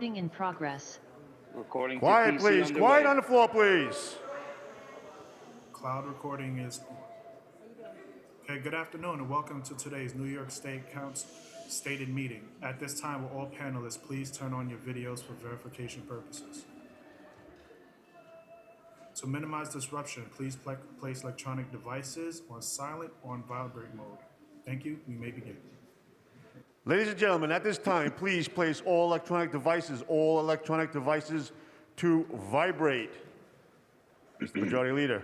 Recording in progress. Recording. Quiet, please. underway. Quiet on the floor, please. Cloud recording is on. Okay, good afternoon and welcome to today's New York State Council stated meeting. At this time, will all panelists please turn on your videos for verification purposes. To minimize disruption, please place electronic devices on silent or on vibrate mode. Thank you. We may begin. Ladies and gentlemen, at this time, please place all electronic devices to vibrate. Mr. Majority Leader.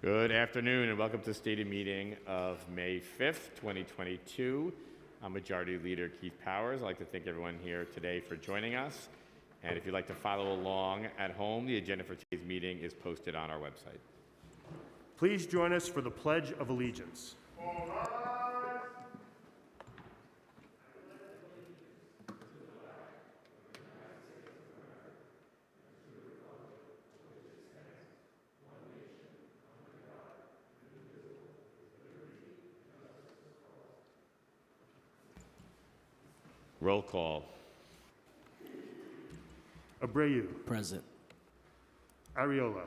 Good afternoon and welcome to the stated meeting of May 5th, 2022. I'm Majority Leader Keith Powers. I'd like to thank everyone here today for joining us. And if you'd like to follow along at home, the agenda for today's meeting is posted on our website. Please join us for the Pledge of Allegiance. Roll call. Abreu. Present. Ariola.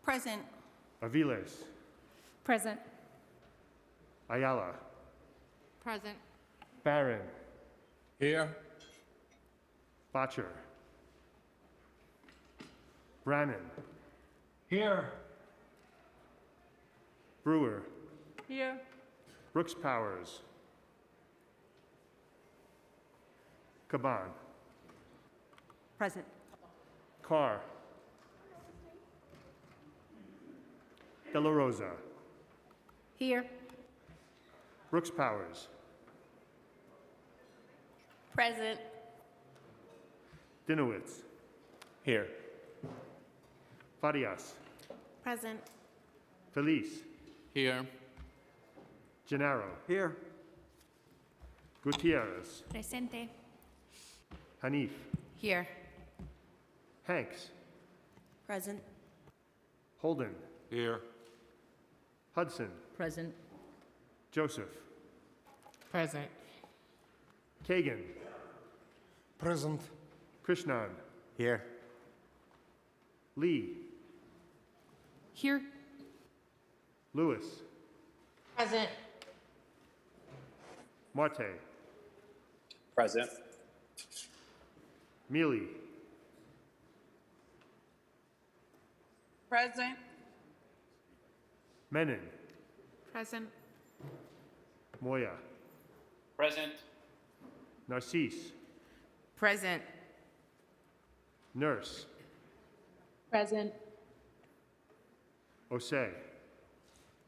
Present. Aviles. Present. Ayala. Present. Barron. Here. Botcher. Brannan. Here. Brewer. Here. Brooks Powers. Caban. Present. Carr. De La Rosa. Here. Brooks Powers. Present. Dinowitz. Here. Farias. Present. Felice. Here. Gennaro. Here. Gutierrez. Presente. Hanif. Here. Hanks. Present. Holden. Here. Hudson. Present. Joseph. Present. Kagan. Present. Krishnan. Here. Lee. Here. Lewis. Present. Marte. Present. Mealy. Present. Menon. Present. Moya. Present. Narcisse. Present. Nurse. Present. Osei.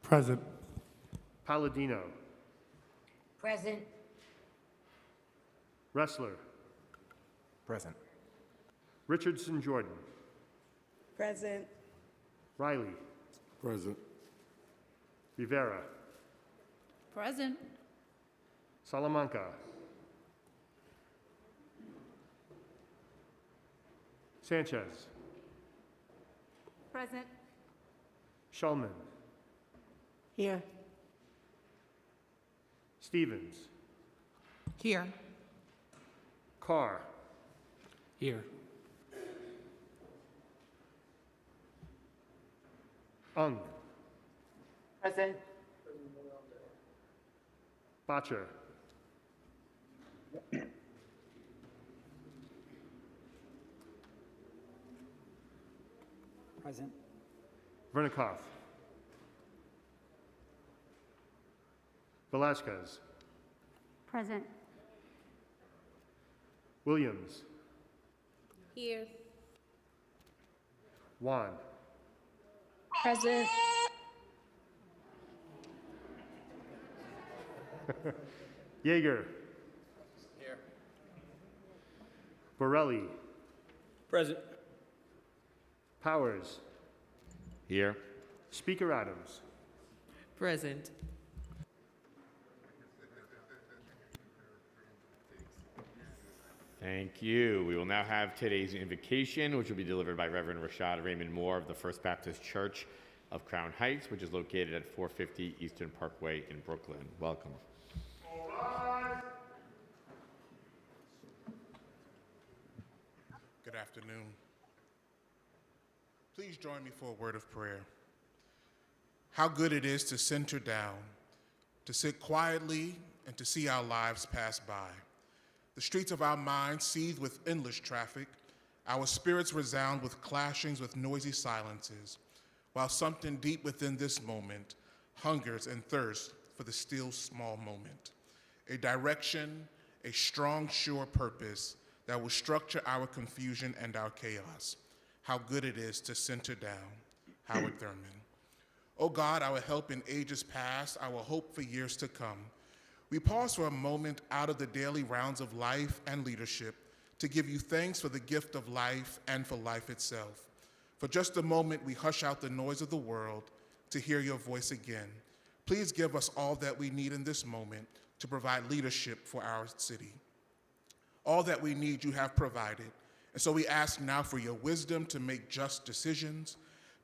Present. Palladino. Present. Wrestler. Present. Richardson Jordan. Present. Riley. Present. Rivera. Present. Salamanca. Sanchez. Present. Shulman. Here. Stevens. Here. Carr. Here. Ung. Present. Botcher. Present. Vernikoff. Velasquez. Present. Williams. Here. Juan. Present. Yeager. Here. Borelli. Present. Powers. Here. Speaker Adams. Present. Thank you. We will now have today's invocation, which will be delivered by Reverend Rashad Raymond Moore of the First Baptist Church of Crown Heights, which is located at 450 Eastern Parkway in Brooklyn. Welcome. Good afternoon. Please join me for a word of prayer. How good it is to center down, to sit quietly, and to see our lives pass by. The streets of our minds seethe with endless traffic. Our spirits resound with clashings with noisy silences, while something deep within this moment hungers and thirsts for the still small moment. A direction, a strong, sure purpose that will structure our confusion and our chaos. How good it is to center down. Howard Thurman. O God, our help in ages past, our hope for years to come. We pause for a moment out of the daily rounds of life and leadership to give you thanks for the gift of life and for life itself. For just a moment, we hush out the noise of the world to hear your voice again. Please give us all that we need in this moment to provide leadership for our city. All that we need you have provided. And so we ask now for your wisdom to make just decisions,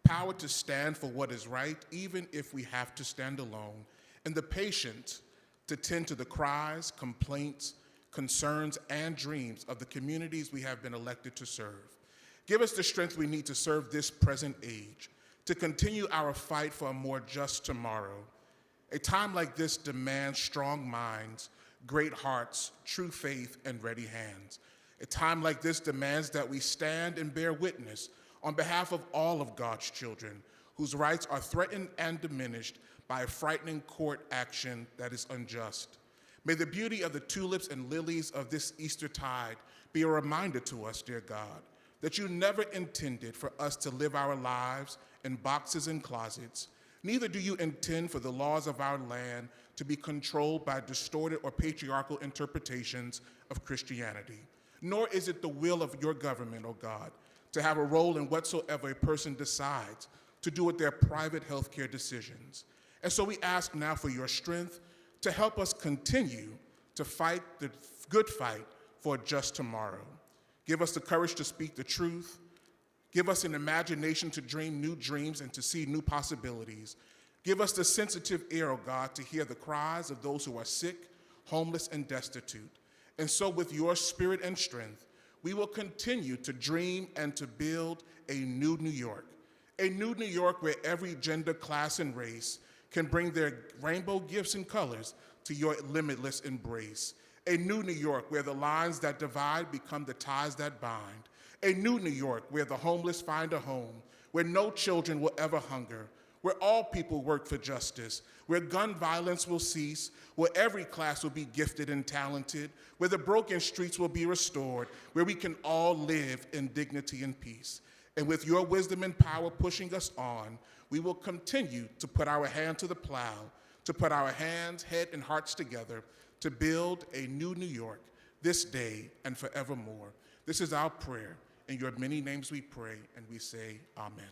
power to stand for what is right, even if we have to stand alone, and the patience to tend to the cries, complaints, concerns, and dreams of the communities we have been elected to serve. Give us the strength we need to serve this present age, to continue our fight for a more just tomorrow. A time like this demands strong minds, great hearts, true faith, and ready hands. A time like this demands that we stand and bear witness on behalf of all of God's children whose rights are threatened and diminished by a frightening court action that is unjust. May the beauty of the tulips and lilies of this Eastertide be a reminder to us, dear God, that you never intended for us to live our lives in boxes and closets. Neither do you intend for the laws of our land to be controlled by distorted or patriarchal interpretations of Christianity. Nor is it the will of your government, O God, to have a role in whatsoever a person decides to do with their private healthcare decisions. And so we ask now for your strength to help us continue to fight the good fight for a just tomorrow. Give us the courage to speak the truth. Give us an imagination to dream new dreams and to see new possibilities. Give us the sensitive ear, O God, to hear the cries of those who are sick, homeless, and destitute. And so with your spirit and strength, we will continue to dream and to build a new New York where every gender, class, and race can bring their rainbow gifts and colors to your limitless embrace. A new New York where the lines that divide become the ties that bind. A new New York where the homeless find a home, where no children will ever hunger, where all people work for justice, where gun violence will cease, where every class will be gifted and talented, where the broken streets will be restored, where we can all live in dignity and peace. And with your wisdom and power pushing us on, we will continue to put our hand to the plow, to put our hands, head, and hearts together to build a new New York this day and forevermore. This is our prayer. In your many names we pray, and we say amen.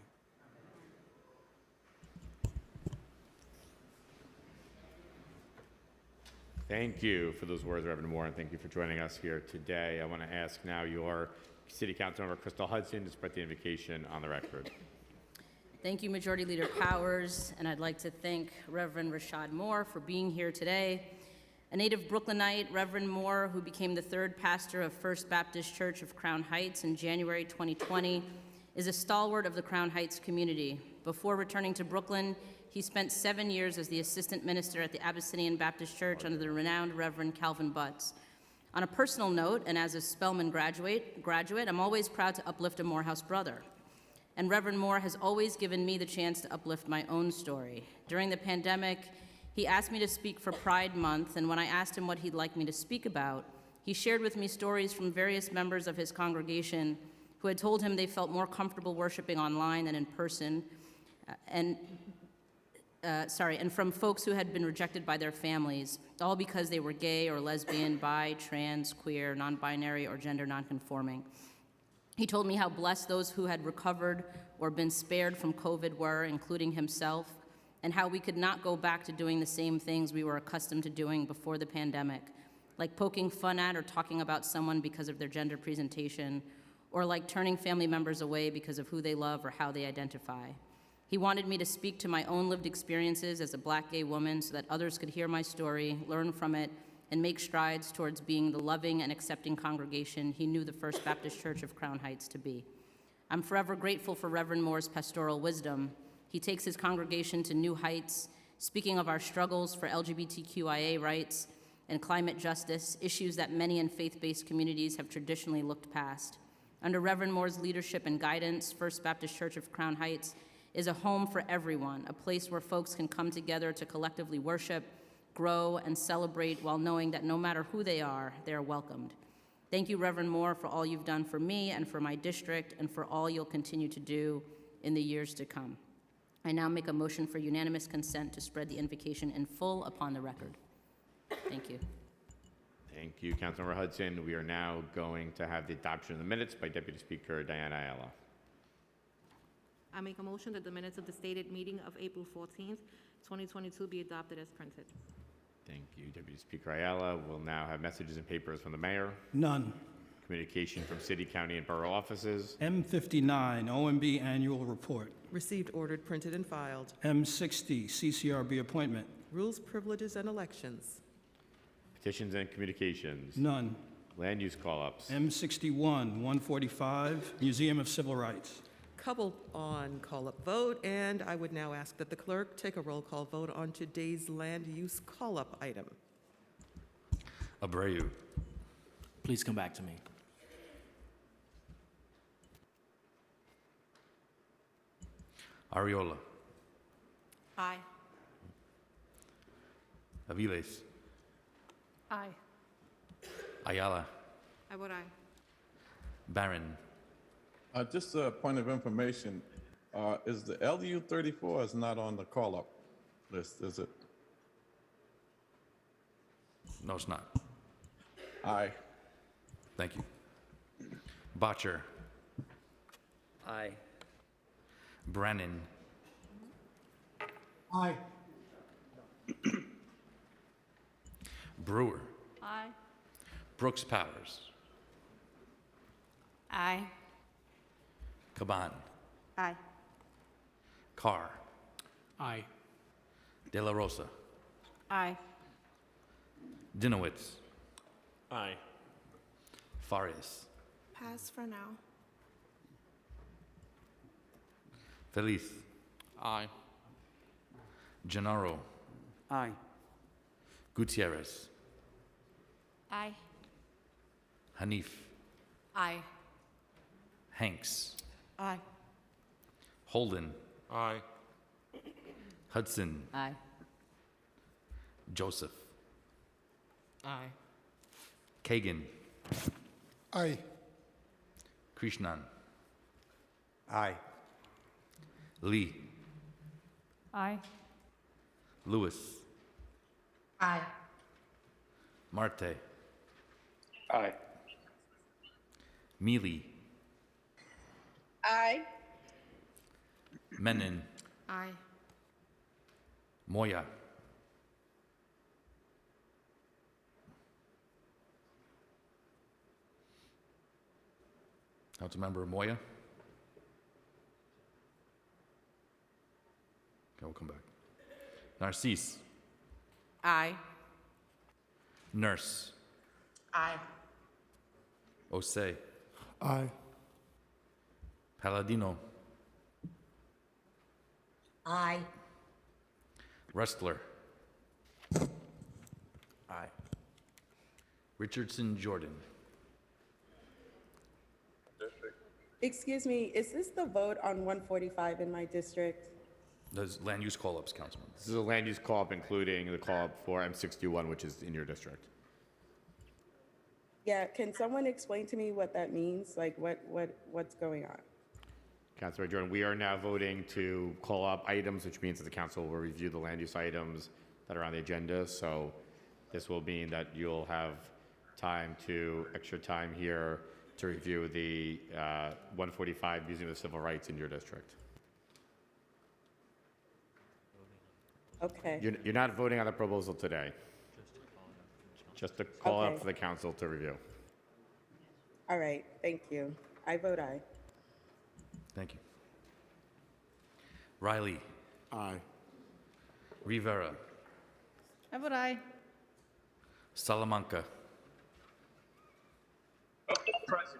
Thank you for those words, Reverend Moore, and thank you for joining us here today. I want to ask now your City Council Member Crystal Hudson to spread the invocation on the record. Thank you, Majority Leader Powers, and I'd like to thank Reverend Rashad Moore for being here today. A native Brooklynite, Reverend Moore, who became the third pastor of First Baptist Church of Crown Heights in January 2020, is a stalwart of the Crown Heights community. Before returning to Brooklyn, he spent 7 years as the assistant minister at the Abyssinian Baptist Church under the renowned Reverend Calvin Butts. On a personal note, and as a Spelman graduate, I'm always proud to uplift a Morehouse brother. And Reverend Moore has always given me the chance to uplift my own story. During the pandemic, he asked me to speak for Pride Month, and when I asked him what he'd like me to speak about, he shared with me stories from various members of his congregation who had told him they felt more comfortable worshiping online than in person, and from folks who had been rejected by their families, all because they were gay or lesbian, bi, trans, queer, non-binary, or gender non-conforming. He told me how blessed those who had recovered or been spared from COVID were, including himself, and how we could not go back to doing the same things we were accustomed to doing before the pandemic, like poking fun at or talking about someone because of their gender presentation, or like turning family members away because of who they love or how they identify. He wanted me to speak to my own lived experiences as a Black gay woman so that others could hear my story, learn from it, and make strides towards being the loving and accepting congregation he knew the First Baptist Church of Crown Heights to be. I'm forever grateful for Reverend Moore's pastoral wisdom. He takes his congregation to new heights, speaking of our struggles for LGBTQIA rights and climate justice, issues that many in faith-based communities have traditionally looked past. Under Reverend Moore's leadership and guidance, First Baptist Church of Crown Heights is a home for everyone, a place where folks can come together to collectively worship, grow, and celebrate while knowing that no matter who they are welcomed. Thank you, Reverend Moore, for all you've done for me and for my district, and for all you'll continue to do in the years to come. I now make a motion for unanimous consent to spread the invocation in full upon the record. Thank you. Thank you, Councilmember Hudson. We are now going to have the adoption of the minutes by Deputy Speaker Diana Ayala. I make a motion that the minutes of the stated meeting of April 14th, 2022 be adopted as printed. Thank you, Deputy Speaker Ayala. We'll now have messages and papers from the mayor. None. Communication from city, county, and borough offices. M59, OMB Annual Report. Received, ordered, printed, and filed. M60, CCRB Appointment. Rules, privileges, and elections. Petitions and communications. None. Land use call-ups. M61, 145, Museum of Civil Rights. Coupled on call-up vote, and I would now ask that the clerk take a roll call vote on today's land use call-up item. Abreu. Please come back to me. Ariola. Aye. Aviles. Aye. Ayala. I vote aye. Barron. Just a point of information, is the LU 34 is not on the call-up list, is it? No, it's not. Aye. Thank you. Botcher. Aye. Brannon. Aye. Brewer. Aye. Brooks Powers. Aye. Caban. Aye. Carr. Aye. De La Rosa. Aye. Dinowitz. Aye. Farias. Pass for now. Feliz. Aye. Gennaro. Aye. Gutierrez. Aye. Hanif. Aye. Hanks. Aye. Holden. Aye. Hudson. Aye. Joseph. Aye. Kagan. Aye. Krishnan. Aye. Lee. Aye. Lewis. Aye. Marte. Aye. Mealy. Aye. Menon. Aye. Moya. Councilmember Moya. Okay, we'll come back. Narcisse. Aye. Nurse. Aye. Osei. Aye. Palladino. Aye. Wrestler. Aye. Richardson Jordan. Excuse me, is this the vote on 145 in my district? Those land use call-ups, Councilman. This is a land use call-up, including the call-up for M61, which is in your district. Yeah, can someone explain to me what that means? Like what's going on? Councilor Jordan, we are now voting to call up items, which means that the council will review the land use items that are on the agenda. So this will mean that you'll have extra time here to review the 145 Museum of Civil Rights in your district. Okay. You're not voting on the proposal today. Just a call up Okay. for the council to review. All right, thank you. I vote aye. Thank you. Riley. Aye. Rivera. I vote aye. Salamanca. Present.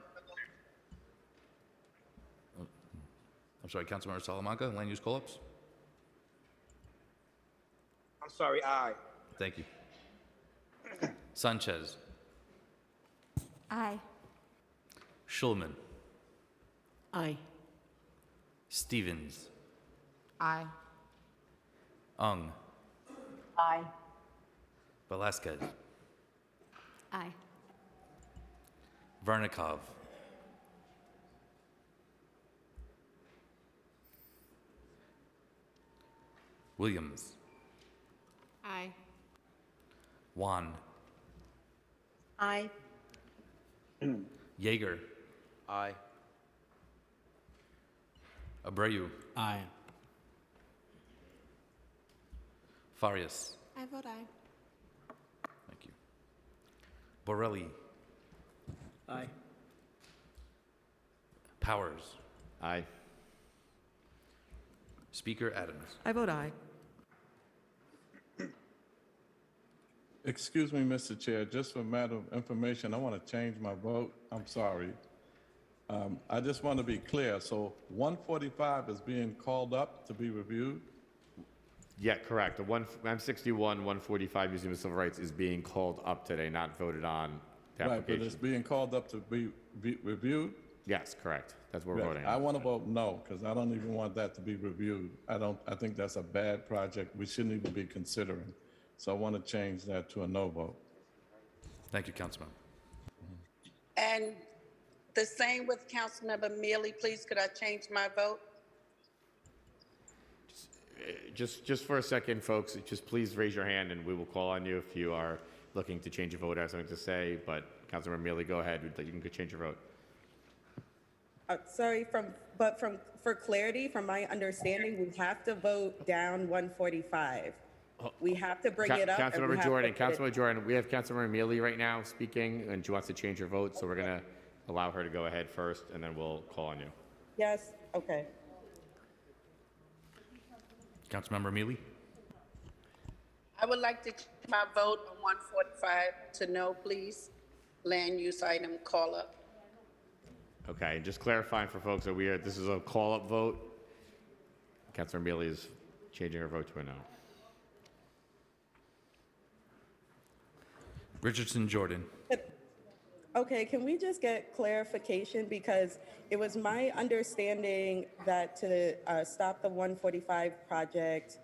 I'm sorry, Councilmember Salamanca, land use call-ups? I'm sorry, aye. Thank you. Sanchez. Aye. Schulman. Aye. Stevens. Aye. Ung. Aye. Velasquez. Aye. Vernikov. Williams. Aye. Juan. Aye. Yeager. Aye. Abreu. Aye. Farias. I vote aye. Thank you. Borelli. Aye. Powers. Aye. Speaker Adams. I vote aye. Excuse me, Mr. Chair, just for a matter of information, I want to change my vote. I'm sorry. I just want to be clear. So 145 is being called up to be reviewed? Yeah, correct. The M61, 145 Museum of Civil Rights is being called up today, not voted on the Right, but application. it's being called up to be reviewed? Yes, correct. That's what we're Right. voting I on. want to vote no, because I don't even want that to be reviewed. I think that's a bad project. We shouldn't even be considering. So I want to change that to a no vote. Thank you, Councilman. And the same with Councilmember Mealy, please, could I change my vote? Just for a second, folks, just please raise your hand and we will call on you if you are looking to change your vote or have something to say. But Councilmember Mealy, go ahead. You can change your vote. Sorry, for clarity, from my understanding, we have to vote down 145. We have to bring it up. and we Councilmember have to Jordan, put it- Councilmember Jordan, we have Councilmember Mealy right now speaking, and she wants to change her vote, so we're going to allow her to go ahead first, and then we'll call on you. Yes, okay. Councilmember Mealy. I would like to change my vote on 145 to no, please. Land use item call up. Okay, and just clarifying for folks that this is a call-up vote. Councilmember Mealy is changing her vote to a no. Richardson Jordan. Okay, can we just get clarification? Because it was my understanding that to stop the 145 project,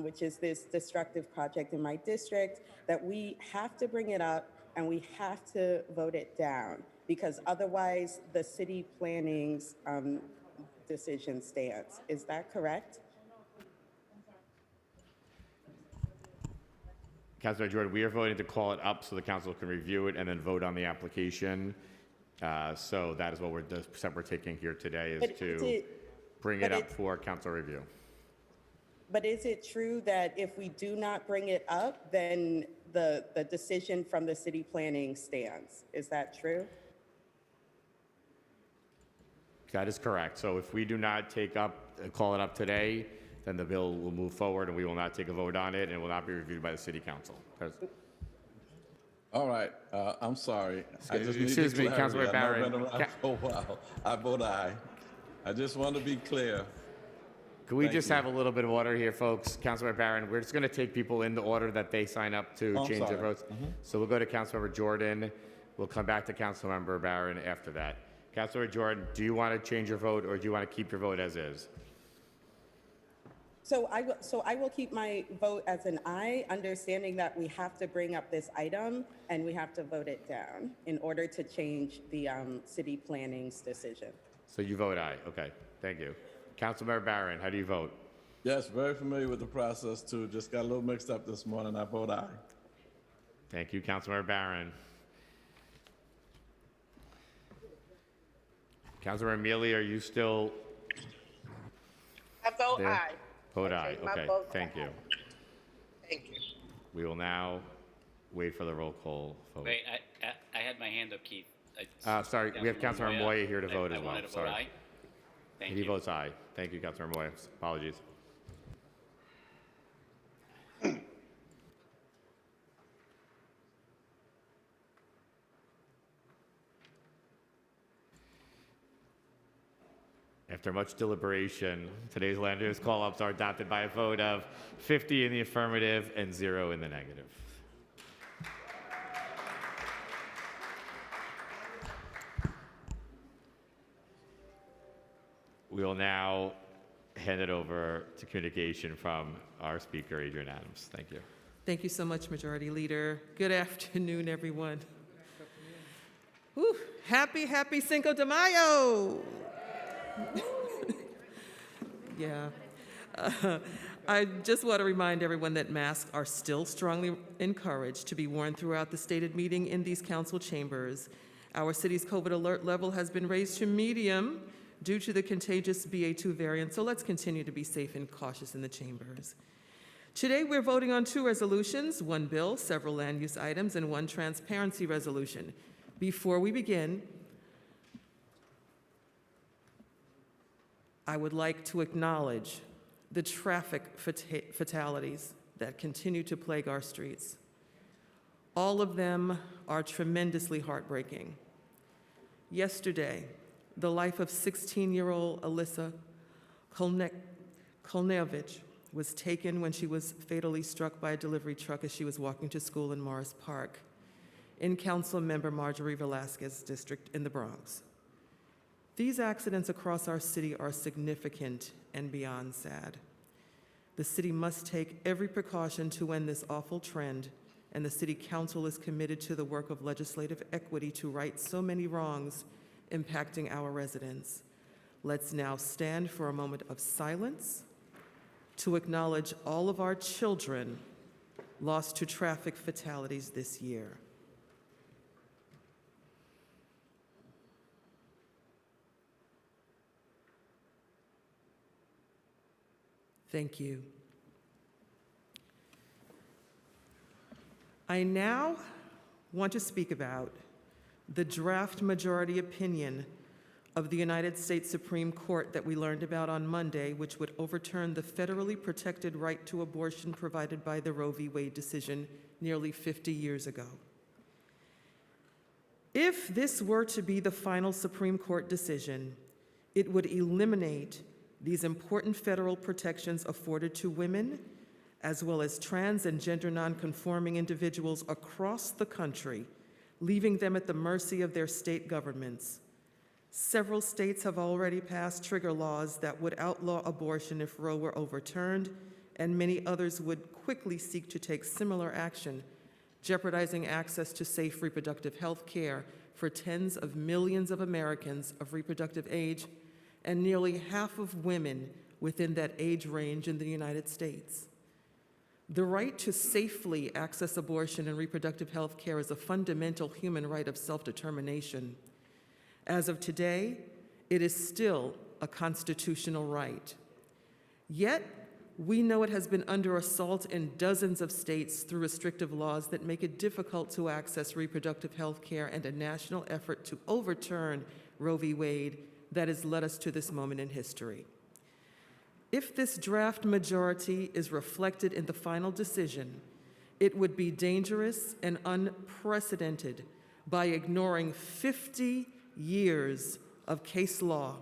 which is this destructive project in my district, that we have to bring it up and we have to vote it down, because otherwise the city planning's decision stands. Is that correct? Councilor Jordan, we are voting to call it up so the council can review it and then vote on the application. So that is what the step we're taking here today is But to bring it up for council review. But is it true that if we do not bring it up, then the decision from the city planning stands? Is that true? That is correct. So if we do not call it up today, then the bill will move forward and we will not take a vote on it and it will not be reviewed by the city council. All right, I'm sorry. Excuse me, Councilor Barron. Oh, wow. I vote aye. I just want to be clear. Can we Thank just you. have a little bit of order here, folks? Councilor Barron, we're just going to take people in the order that they sign up to Oh, I'm change their sorry. votes. So we'll go to Councilmember Jordan. We'll come back to Councilmember Barron after that. Councilor Jordan, do you want to change your vote or do you want to keep your vote as is? So I will keep my vote as an aye, understanding that we have to bring up this item and we have to vote it down in order to change the city planning's decision. So you vote aye. Okay, thank you. Councilmember Barron, how do you vote? Yes, very familiar with the process too. Just got a little mixed up this morning. I vote aye. Thank you, Councilmember Barron. Councilmember Mealy, are you still I vote there? aye. Vote aye. My Okay, vote thank you. Thank you. We will now wait for the roll call vote. Wait, I had my hand up, Keith. Sorry, we have Councilmember Moya here to vote I as well. wanted to vote Sorry. aye. Thank He you. votes aye. Thank you, Councilmember Moya. Apologies. After much deliberation, today's land use call-ups are adopted by a vote of 50 in the affirmative and 0 in the negative. We will now hand it over to communication from our speaker, Adrian Adams. Thank you. Thank you so much, Majority Leader. Good afternoon, everyone. Whew. Happy Cinco de Mayo. Yeah. I just want to remind everyone that masks are still strongly encouraged to be worn throughout the stated meeting in these council chambers. Our city's COVID alert level has been raised to medium due to the contagious BA.2 variant, so let's continue to be safe and cautious in the chambers. Today, we're voting on 2 resolutions, 1 bill, several land use items, and 1 transparency resolution. Before we begin, I would like to acknowledge the traffic fatalities that continue to plague our streets. All of them are tremendously heartbreaking. Yesterday, the life of 16-year-old Alyssa Kolnevich was taken when she was fatally struck by a delivery truck as she was walking to school in Morris Park in Council Member Marjorie Velasquez's district in the Bronx. These accidents across our city are significant and beyond sad. The city must take every precaution to end this awful trend, and the City Council is committed to the work of legislative equity to right so many wrongs impacting our residents. Let's now stand for a moment of silence to acknowledge all of our children lost to traffic fatalities this year. Thank you. I now want to speak about the draft majority opinion of the United States Supreme Court that we learned about on Monday, which would overturn the federally protected right to abortion provided by the Roe v. Wade decision nearly 50 years ago. If this were to be the final Supreme Court decision, it would eliminate these important federal protections afforded to women, as well as trans and gender nonconforming individuals across the country, leaving them at the mercy of their state governments. Several states have already passed trigger laws that would outlaw abortion if Roe were overturned, and many others would quickly seek to take similar action, jeopardizing access to safe reproductive health care for tens of millions of Americans of reproductive age and nearly half of women within that age range in the United States. The right to safely access abortion and reproductive health care is a fundamental human right of self-determination. As of today, it is still a constitutional right. Yet, we know it has been under assault in dozens of states through restrictive laws that make it difficult to access reproductive health care and a national effort to overturn Roe v. Wade that has led us to this moment in history. If this draft majority is reflected in the final decision, it would be dangerous and unprecedented by ignoring 50 years of case law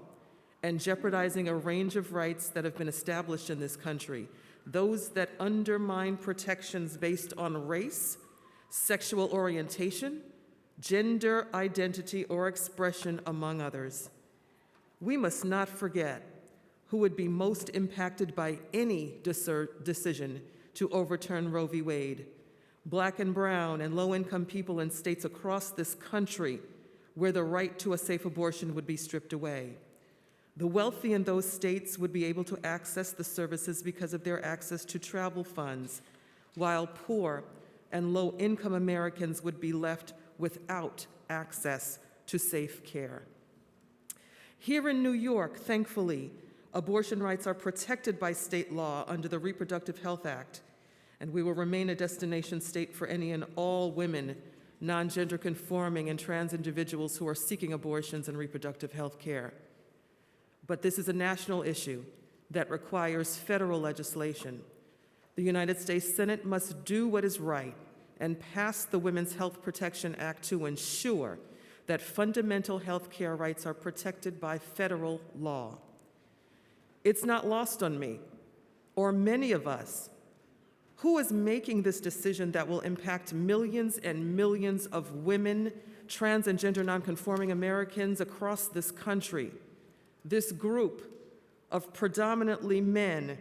and jeopardizing a range of rights that have been established in this country, those that undermine protections based on race, sexual orientation, gender identity or expression, among others. We must not forget who would be most impacted by any decision to overturn Roe v. Wade: Black and brown and low-income people in states across this country where the right to a safe abortion would be stripped away. The wealthy in those states would be able to access the services because of their access to travel funds, while poor and low-income Americans would be left without access to safe care. Here in New York, thankfully, abortion rights are protected by state law under the Reproductive Health Act, and we will remain a destination state for any and all women, non-gender conforming, and trans individuals who are seeking abortions and reproductive health care. But this is a national issue that requires federal legislation. The United States Senate must do what is right and pass the Women's Health Protection Act to ensure that fundamental health care rights are protected by federal law. It's not lost on me, or many of us. Who is making this decision that will impact millions and millions of women, trans and gender nonconforming Americans across this country? This group of predominantly men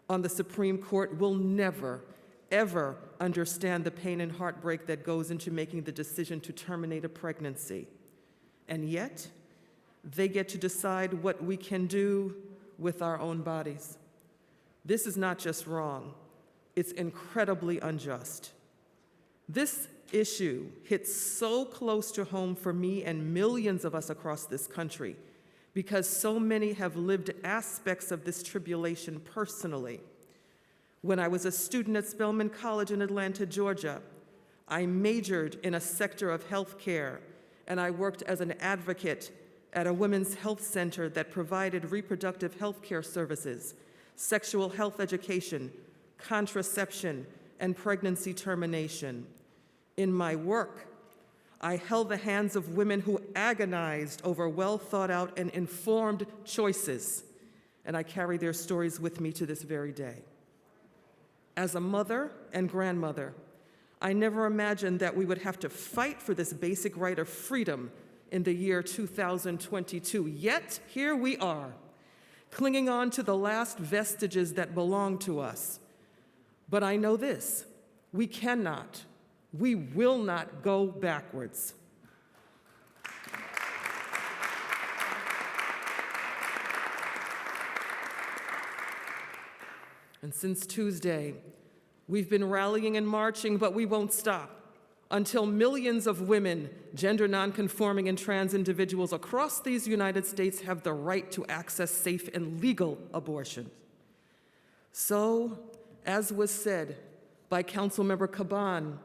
on the Supreme Court will never, ever understand the pain and heartbreak that goes into making the decision to terminate a pregnancy. And yet, they get to decide what we can do with our own bodies. This is not just wrong, it's incredibly unjust. This issue hits so close to home for me and millions of us across this country because so many have lived aspects of this tribulation personally. When I was a student at Spelman College in Atlanta, Georgia, I majored in a sector of healthcare, and I worked as an advocate at a women's health center that provided reproductive health care services, sexual health education, contraception, and pregnancy termination. In my work, I held the hands of women who agonized over well-thought-out and informed choices, and I carry their stories with me to this very day. As a mother and grandmother, I never imagined that we would have to fight for this basic right of freedom in the year 2022. Yet, here we are, clinging on to the last vestiges that belong to us. But I know this, we will not go backwards. And since Tuesday, we've been rallying and marching, but we won't stop until millions of women, gender nonconforming and trans individuals across these United States have the right to access safe and legal abortion. So, as was said by Councilmember Caban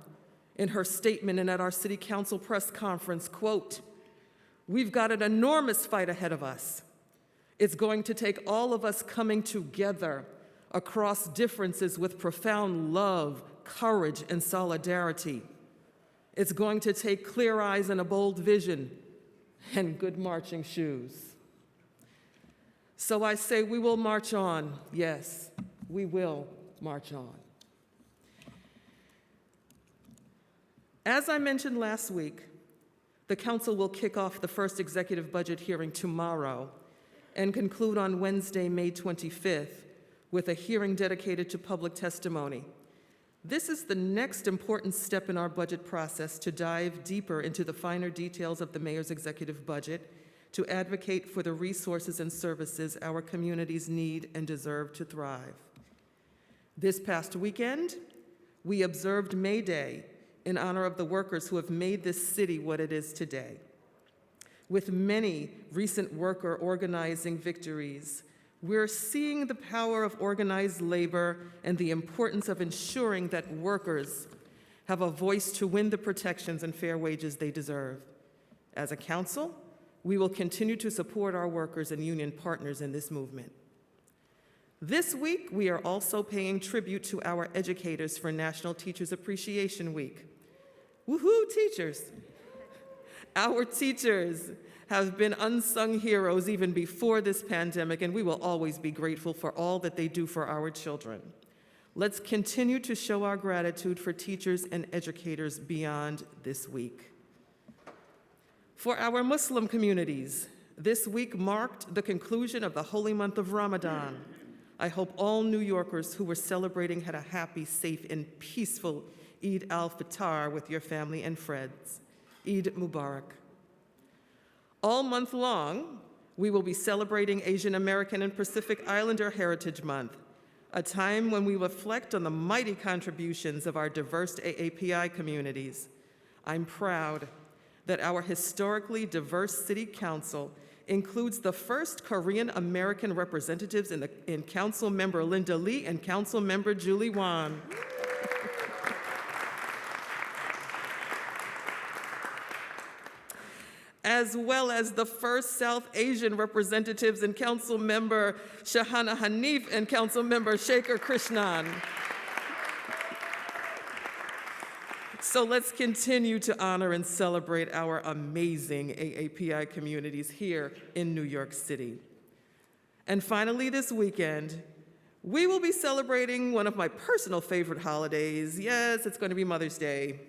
in her statement and at our City Council press conference, quote, "We've got an enormous fight ahead of us. It's going to take all of us coming together across differences with profound love, courage, and solidarity. It's going to take clear eyes and a bold vision and good marching shoes." So I say we will march on. Yes, we will march on. As I mentioned last week, the Council will kick off the first executive budget hearing tomorrow and conclude on Wednesday, May 25th, with a hearing dedicated to public testimony. This is the next important step in our budget process to dive deeper into the finer details of the mayor's executive budget, to advocate for the resources and services our communities need and deserve to thrive. This past weekend, we observed May Day in honor of the workers who have made this city what it is today. With many recent worker organizing victories, we're seeing the power of organized labor and the importance of ensuring that workers have a voice to win the protections and fair wages they deserve. As a council, we will continue to support our workers and union partners in this movement. This week, we are also paying tribute to our educators for National Teachers Appreciation Week. Woohoo, teachers! Our teachers have been unsung heroes even before this pandemic, and we will always be grateful for all that they do for our children. Let's continue to show our gratitude for teachers and educators beyond this week. For our Muslim communities, this week marked the conclusion of the holy month of Ramadan. I hope all New Yorkers who were celebrating had a happy, safe, and peaceful Eid al-Fitr with your family and friends. Eid Mubarak. All month long, we will be celebrating Asian American and Pacific Islander Heritage Month, a time when we reflect on the mighty contributions of our diverse AAPI communities. I'm proud that our historically diverse City Council includes the first Korean American representatives in Council Member Linda Lee and Council Member Julie Wan. As well as the first South Asian representatives in Council Member Shahana Hanif and Council Member Shekhar Krishnan. So let's continue to honor and celebrate our amazing AAPI communities here in New York City. And finally, this weekend, we will be celebrating one of my personal favorite holidays. Yes, it's going to be Mother's Day.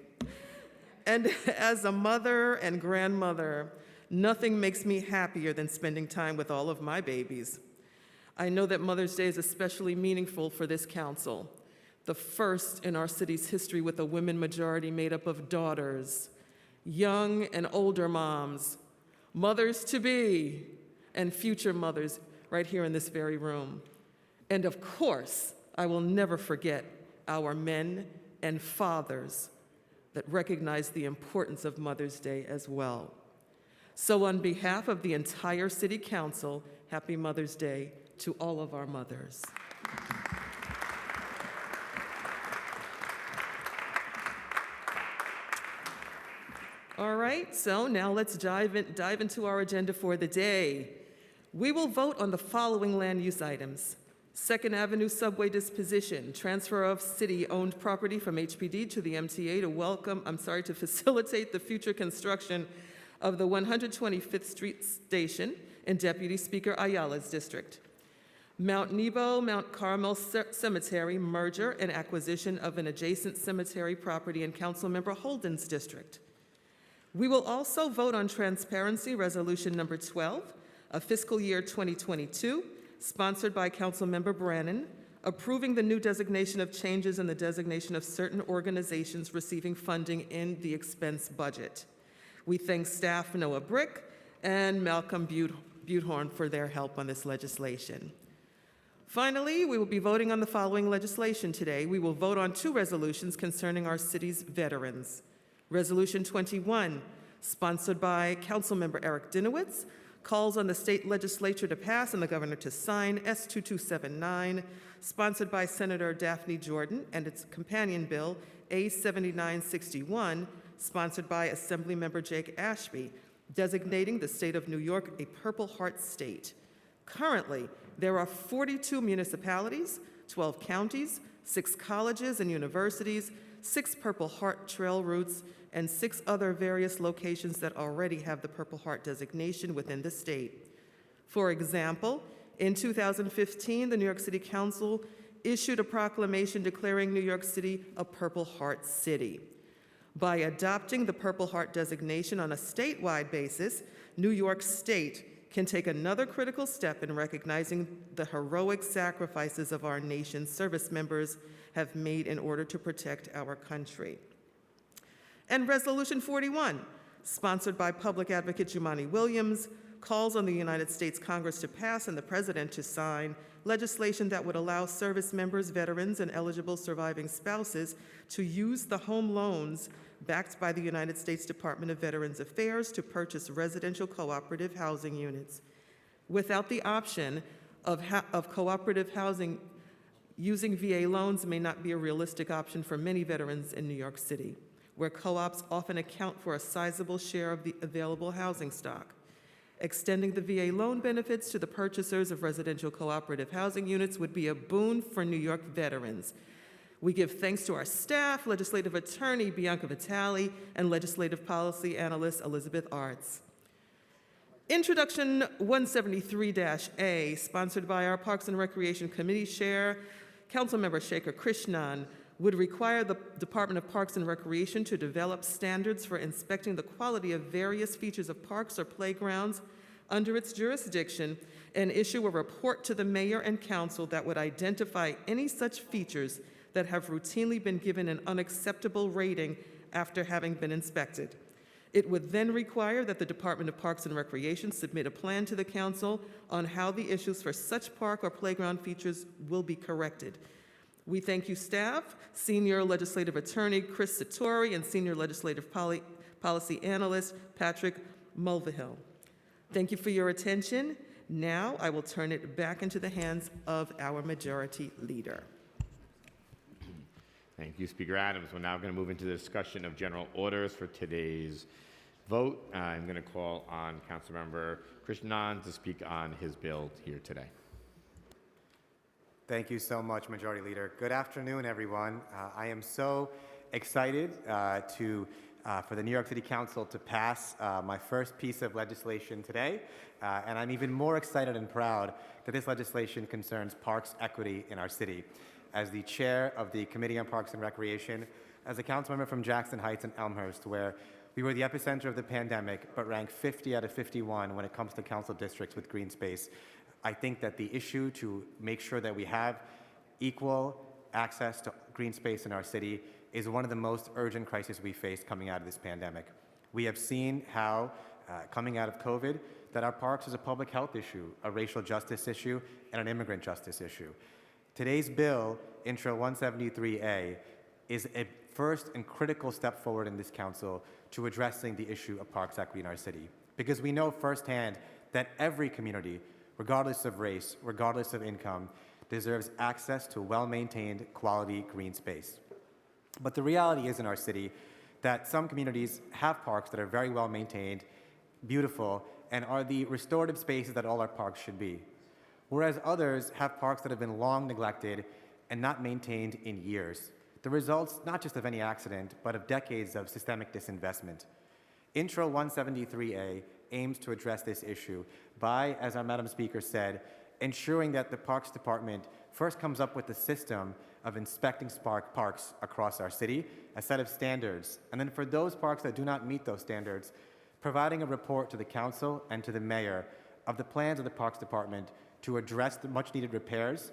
And as a mother and grandmother, nothing makes me happier than spending time with all of my babies. I know that Mother's Day is especially meaningful for this council, the first in our city's history with a women majority made up of daughters, young and older moms, mothers-to-be, and future mothers right here in this very room. And of course, I will never forget our men and fathers that recognize the importance of Mother's Day as well. So on behalf of the entire City Council, happy Mother's Day to all of our mothers. All right, so now let's dive into our agenda for the day. We will vote on the following land use items. 2nd Avenue subway disposition, transfer of city-owned property from HPD to the MTA to facilitate the future construction of the 125th Street Station in Deputy Speaker Ayala's district. Mount Nebo, Mount Carmel Cemetery merger and acquisition of an adjacent cemetery property in Councilmember Holden's district. We will also vote on transparency resolution number 12 of fiscal year 2022, sponsored by Councilmember Brannan, approving the new designation of changes in the designation of certain organizations receiving funding in the expense budget. We thank staff Noah Brick and Malcolm Butehorn for their help on this legislation. Finally, we will be voting on the following legislation today. We will vote on 2 resolutions concerning our city's veterans. Resolution 21, sponsored by Councilmember Eric Dinowitz, calls on the state legislature to pass and the governor to sign S2279, sponsored by Senator Daphne Jordan, and its companion bill, A7961, sponsored by Assemblymember Jake Ashby, designating the state of New York a Purple Heart state. Currently, there are 42 municipalities, 12 counties, 6 colleges and universities, 6 Purple Heart trail routes, and 6 other various locations that already have the Purple Heart designation within the state. For example, in 2015, the New York City Council issued a proclamation declaring New York City a Purple Heart city. By adopting the Purple Heart designation on a statewide basis, New York State can take another critical step in recognizing the heroic sacrifices of our nation's service members have made in order to protect our country. And Resolution 41, sponsored by Public Advocate Jumaane Williams, calls on the United States Congress to pass and the President to sign legislation that would allow service members, veterans, and eligible surviving spouses to use the home loans backed by the United States Department of Veterans Affairs to purchase residential cooperative housing units. Without the option of cooperative housing, using VA loans may not be a realistic option for many veterans in New York City, where co-ops often account for a sizable share of the available housing stock. Extending the VA loan benefits to the purchasers of residential cooperative housing units would be a boon for New York veterans. We give thanks to our staff, legislative attorney Bianca Vitale, and legislative policy analyst Elizabeth Arts. Introduction 173-A, sponsored by our Parks and Recreation Committee Chair, Councilmember Shekhar Krishnan, would require the Department of Parks and Recreation to develop standards for inspecting the quality of various features of parks or playgrounds under its jurisdiction and issue a report to the mayor and council that would identify any such features that have routinely been given an unacceptable rating after having been inspected. It would then require that the Department of Parks and Recreation submit a plan to the council on how the issues for such park or playground features will be corrected. We thank you, staff, Senior Legislative Attorney Chris Satori, and Senior Legislative Policy Analyst Patrick Mulvihill. Thank you for your attention. Now I will turn it back into the hands of our Majority Leader. Thank you, Speaker Adams. We're now going to move into the discussion of general orders for today's vote. I'm going to call on Councilmember Krishnan to speak on his bill here today. Thank you so much, Majority Leader. Good afternoon, everyone. I am so excited to for the New York City Council to pass my first piece of legislation today. And I'm even more excited and proud that this legislation concerns parks equity in our city. As the chair of the Committee on Parks and Recreation, as a council member from Jackson Heights and Elmhurst, where we were the epicenter of the pandemic, but ranked 50 out of 51 when it comes to council districts with green space, I think that the issue to make sure that we have equal access to green space in our city is one of the most urgent crises we face coming out of this pandemic. We have seen how, coming out of COVID, that our parks is a public health issue, a racial justice issue, and an immigrant justice issue. Today's bill, Intro 173A, is a first and critical step forward in this council to addressing the issue of parks equity in our city. Because we know firsthand that every community, regardless of race, regardless of income, deserves access to well-maintained, quality green space. But the reality is in our city that some communities have parks that are very well maintained, beautiful, and are the restorative spaces that all our parks should be. Whereas others have parks that have been long neglected and not maintained in years. The results not just of any accident, but of decades of systemic disinvestment. Intro 173A aims to address this issue by, as our Madam Speaker said, ensuring that the Parks Department first comes up with a system of inspecting parks across our city, a set of standards, and then for those parks that do not meet those standards, providing a report to the council and to the mayor of the plans of the Parks Department to address the much-needed repairs,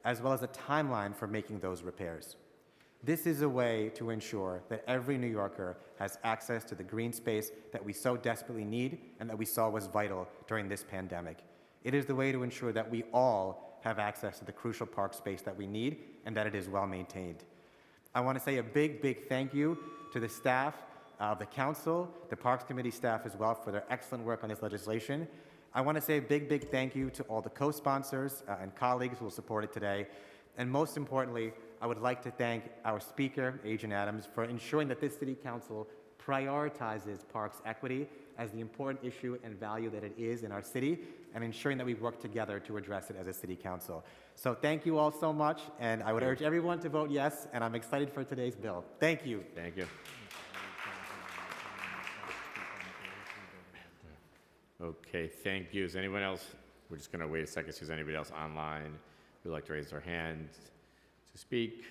as well as a timeline for making those repairs. This is a way to ensure that every New Yorker has access to the green space that we so desperately need and that we saw was vital during this pandemic. It is the way to ensure that we all have access to the crucial park space that we need and that it is well maintained. I want to say a big, big thank you to the staff of the council, the Parks Committee staff as well, for their excellent work on this legislation. I want to say a big, big thank you to all the co-sponsors and colleagues who will support it today. And most importantly, I would like to thank our Speaker, Agent Adams, for ensuring that this City Council prioritizes parks equity as the important issue and value that it is in our city, and ensuring that we work together to address it as a City Council. So thank you all so much, and I would urge everyone to vote yes, and I'm excited for today's bill. Thank you. Thank you. Okay, thank you. Is anyone else, we're just going to wait a second, see if there's anybody else online who would like to raise their hand to speak.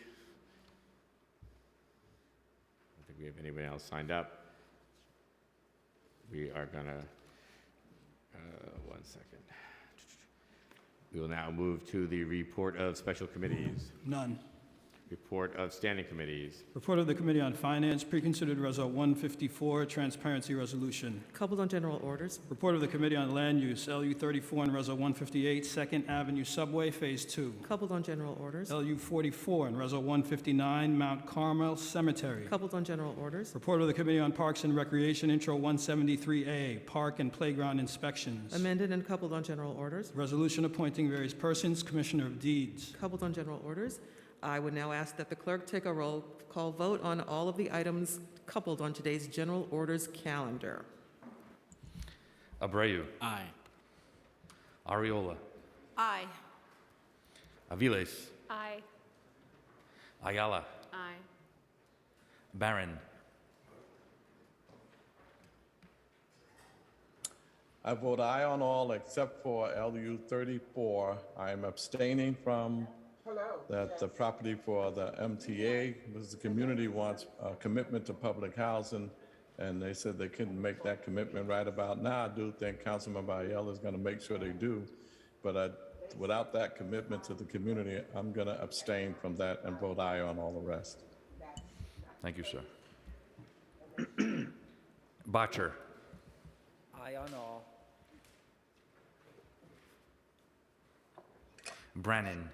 I don't think we have anybody else signed up. We are going to, 1 second. We will now move to the report of special committees. None. Report of standing committees. Report of the Committee on Finance, Preconsidered Reso 154, Transparency Resolution. Coupled on general orders. Report of the Committee on Land Use, LU 34 and Reso 158, 2nd Avenue Subway, Phase 2. Coupled on general orders. LU 44 and Reso 159, Mount Carmel Cemetery. Coupled on general orders. Report of the Committee on Parks and Recreation, Intro 173A, Park and Playground Inspections. Amended and coupled on general orders. Resolution appointing various persons, Commissioner of Deeds. Coupled on general orders. I would now ask that the clerk take a roll call vote on all of the items coupled on today's general orders calendar. Abreu. Aye. Ariola. Aye. Aviles. Aye. Ayala. Aye. Barron. I vote aye on all except for LU 34. I am abstaining from that the property for the MTA, because the community wants a commitment to public housing, and they said they couldn't make that commitment right about now. I do think Councilmember Ayala is going to make sure they do, but without that commitment to the community, I'm going to abstain from that and vote aye on all the rest. Thank you, sir. Botcher. Aye on all. Brannon.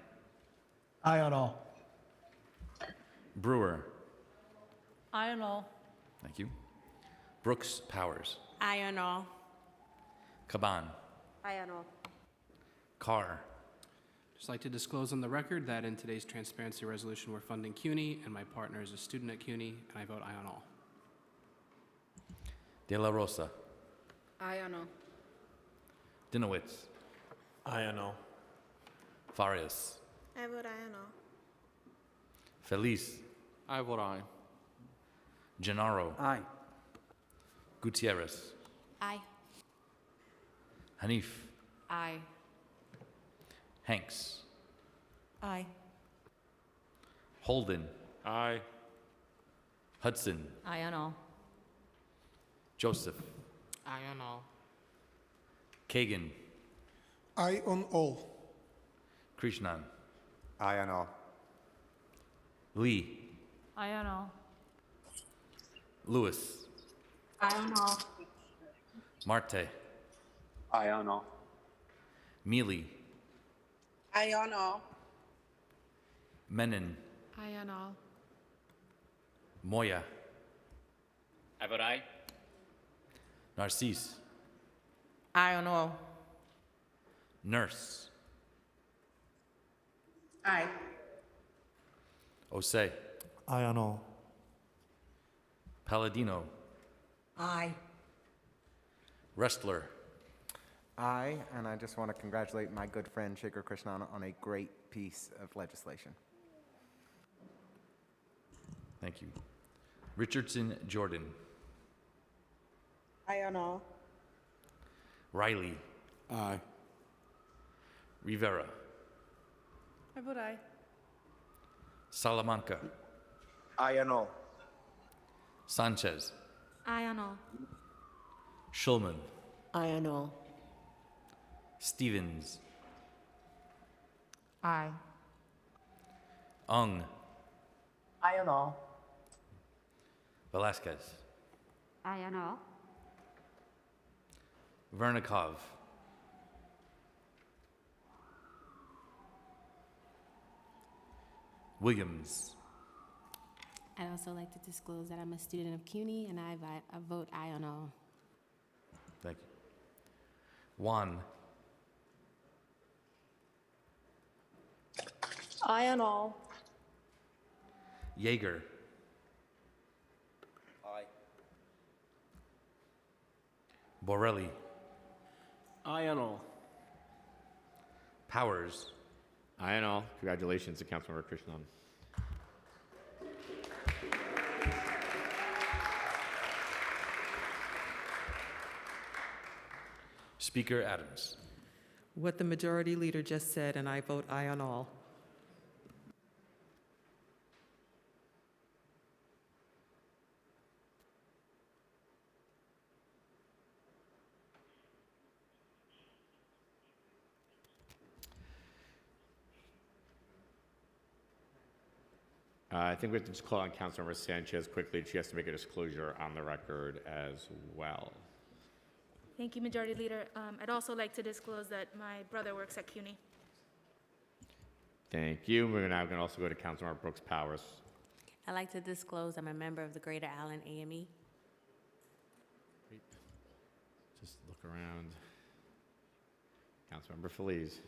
Aye on all. Brewer. Aye on all. Thank you. Brooks Powers. Aye on all. Caban. Aye on all. Carr. Just like to disclose on the record that in today's transparency resolution, we're funding CUNY, and my partner is a student at CUNY, and I vote aye on all. De La Rosa. Aye on all. Dinowitz. Aye on all. Farias. I vote aye on all. Feliz. I vote aye. Gennaro. Aye. Gutierrez. Aye. Hanif. Aye. Hanks. Aye. Holden. Aye. Hudson. Aye on all. Joseph. Aye on all. Kagan. Aye on all. Krishnan. Aye on all. Lee. Aye on all. Lewis. Aye on all. Marte. Aye on all. Mealy. Aye on all. Menon. Aye on all. Moya. I vote aye. Narcisse. Aye on all. Nurse. Aye. Osei. Aye on all. Palladino. Aye. Wrestler. Aye, and I just want to congratulate my good friend Shekhar Krishnana on a great piece of legislation. Thank you. Richardson Jordan. Aye on all. Riley. Aye. Rivera. I vote aye. Salamanca. Aye on all. Sanchez. Aye on all. Schulman. Aye on all. Stevens. Aye. Ung. Aye on all. Velasquez. Aye on all. Vernikov. Williams. I'd also like to disclose that I'm a student of CUNY and I vote aye on all. Thank you. Juan. Aye on all. Yeager. Aye. Borelli. Aye on all. Powers. Aye on all. Congratulations to Councilmember Krishnan. Speaker Adams. What the Majority Leader just said, and I vote aye on all. I think we have to just call on Councilmember Sanchez quickly. She has to make a disclosure on the record as well. Thank you, Majority Leader. I'd also like to disclose that my brother works at CUNY. Thank you. We're now going to also go to Councilmember Brooks Powers. I'd like to disclose I'm a member of the Greater Allen AME. Just look around. Councilmember Feliz.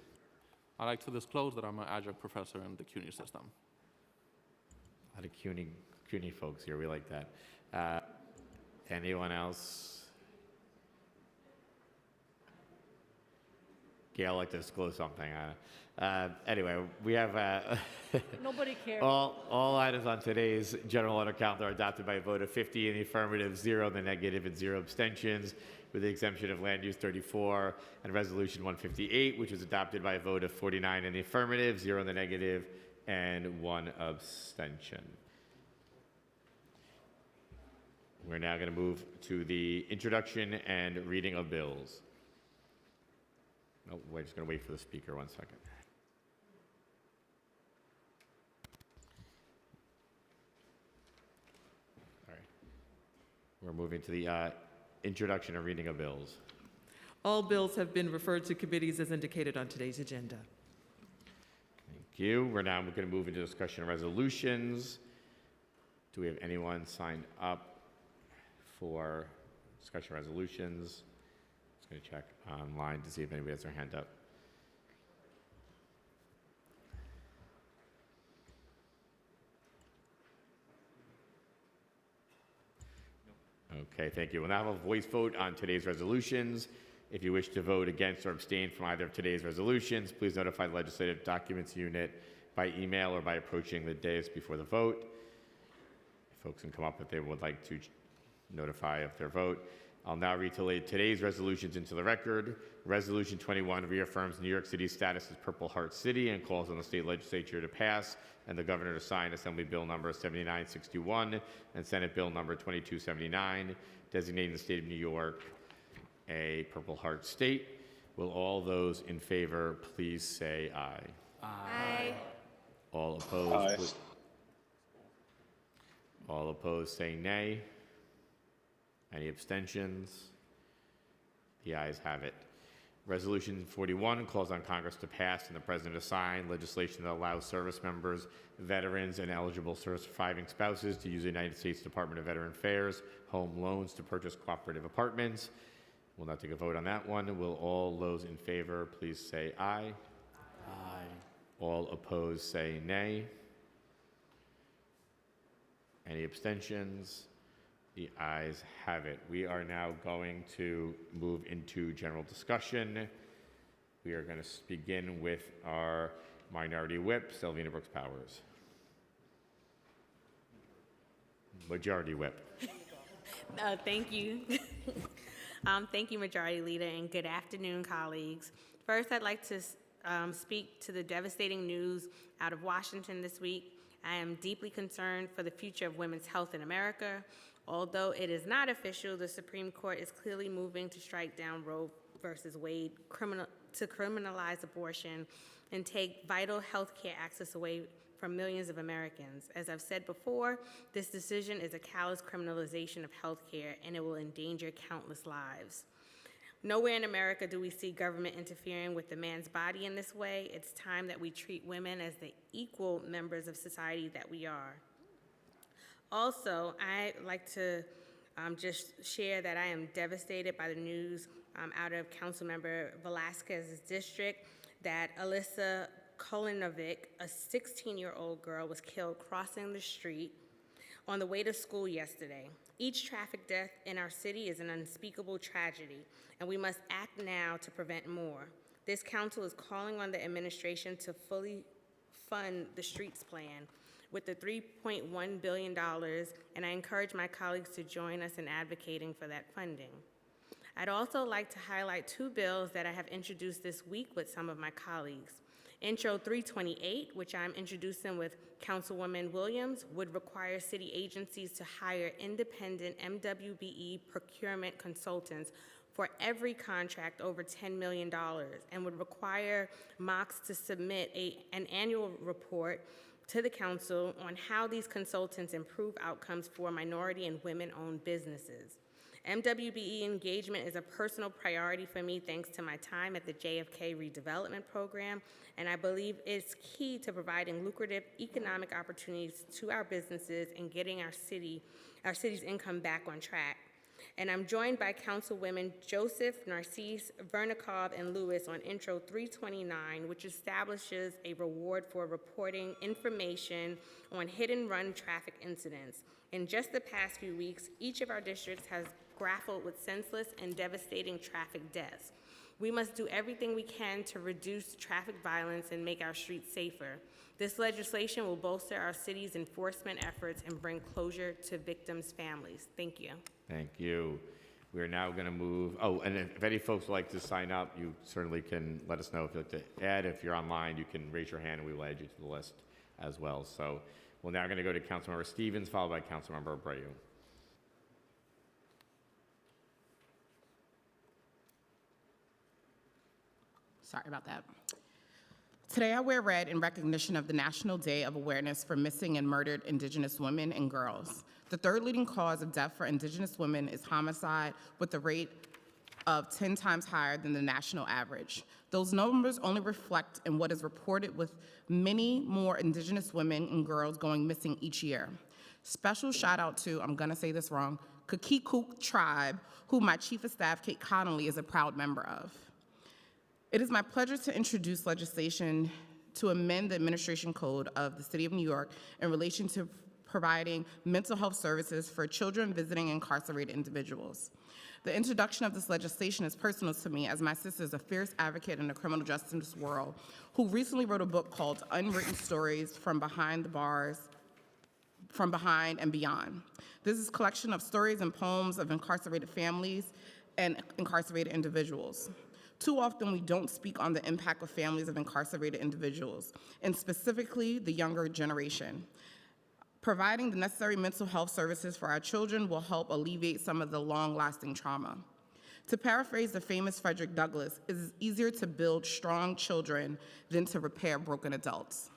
I'd like to disclose that I'm an adjunct professor in the CUNY system. A lot of CUNY folks here. We like that. Anyone else? Gail, I'd like to disclose something. Anyway, we have Nobody cares. all items on today's general order calendar are adopted by a vote of 50 in the affirmative, 0 in the negative, and 0 abstentions, with the exemption of Land Use 34 and Resolution 158, which was adopted by a vote of 49 in the affirmative, 0 in the negative, and 1 abstention. We're now going to move to the introduction and reading of bills. Oh, we're just going to wait for the speaker 1 second. All right. We're moving to the introduction and reading of bills. All bills have been referred to committees as indicated on today's agenda. Thank you. We're now going to move into discussion of resolutions. Do we have anyone signed up for discussion resolutions? Just going to check online to see if anybody has their hand up. Okay, thank you. We'll now have a voice vote on today's resolutions. If you wish to vote against or abstain from either of today's resolutions, please notify the Legislative Documents Unit by email or by approaching the dais before the vote. If folks can come up if they would like to notify of their vote. I'll now read today's resolutions into the record. Resolution 21 reaffirms New York City's status as Purple Heart City and calls on the state legislature to pass and the governor to sign Assembly Bill number 7961 and Senate Bill number 2279, designating the state of New York a Purple Heart state. Will all those in favor please say aye? Aye. All opposed? Aye. All opposed say nay. Any abstentions? The ayes have it. Resolution 41 calls on Congress to pass and the President to sign legislation that allows service members, veterans, and eligible surviving spouses to use the United States Department of Veteran Affairs home loans to purchase cooperative apartments. We'll now take a vote on that one. Will all those in favor please say aye? Aye. All opposed say nay. Any abstentions? The ayes have it. We are now going to move into general discussion. We are going to begin with our Minority Whip, Selvina Brooks Powers. Majority Whip. Thank you. Thank you, Majority Leader, and good afternoon, colleagues. First, I'd like to speak to the devastating news out of Washington this week. I am deeply concerned for the future of women's health in America. Although it is not official, the Supreme Court is clearly moving to strike down Roe versus Wade to criminalize abortion and take vital health care access away from millions of Americans. As I've said before, this decision is a callous criminalization of health care, and it will endanger countless lives. Nowhere in America do we see government interfering with the man's body in this way. It's time that we treat women as the equal members of society that we are. Also, I'd like to just share that I am devastated by the news out of Councilmember Velasquez's district that Alyssa Kolinovic, a 16-year-old girl, was killed crossing the street on the way to school yesterday. Each traffic death in our city is an unspeakable tragedy, and we must act now to prevent more. This council is calling on the administration to fully fund the streets plan with the $3.1 billion, and I encourage my colleagues to join us in advocating for that funding. I'd also like to highlight two bills that I have introduced this week with some of my colleagues. Intro 328, which I'm introducing with Councilwoman Williams, would require city agencies to hire independent MWBE procurement consultants for every contract over $10 million and would require MOCs to submit an annual report to the council on how these consultants improve outcomes for minority and women-owned businesses. MWBE engagement is a personal priority for me thanks to my time at the JFK Redevelopment Program, and I believe it's key to providing lucrative economic opportunities to our businesses and getting our city's income back on track. And I'm joined by Councilwomen Joseph, Narcisse, Vernikov, and Lewis on Intro 329, which establishes a reward for reporting information on hit-and-run traffic incidents. In just the past few weeks, each of our districts has grappled with senseless and devastating traffic deaths. We must do everything we can to reduce traffic violence and make our streets safer. This legislation will bolster our city's enforcement efforts and bring closure to victims' families. Thank you. Thank you. We're now going to move. Oh, and if any folks would like to sign up, you certainly can let us know if you'd like to add. If you're online, you can raise your hand and we will add you to the list as well. So we're now going to go to Councilmember Stevens, followed by Councilmember Abreu. Sorry about that. Today I wear red in recognition of the National Day of Awareness for Missing and Murdered Indigenous Women and Girls. The third leading cause of death for Indigenous women is homicide, with a rate of 10 times higher than the national average. Those numbers only reflect in what is reported, with many more Indigenous women and girls going missing each year. Special shout out to, I'm gonna say this wrong, Kakikuk tribe, who my Chief of Staff, Kate Connolly, is a proud member of. It is my pleasure to introduce legislation to amend the administration code of the City of New York in relation to providing mental health services for children visiting incarcerated individuals. The introduction of this legislation is personal to me, as my sister is a fierce advocate in the criminal justice world who recently wrote a book called Unwritten Stories from Behind the Bars from Behind and Beyond. This is a collection of stories and poems of incarcerated families and incarcerated individuals. Too often, we don't speak on the impact of families of incarcerated individuals, and specifically the younger generation. Providing the necessary mental health services for our children will help alleviate some of the long-lasting trauma. To paraphrase the famous Frederick Douglass, it is easier to build strong children than to repair broken adults.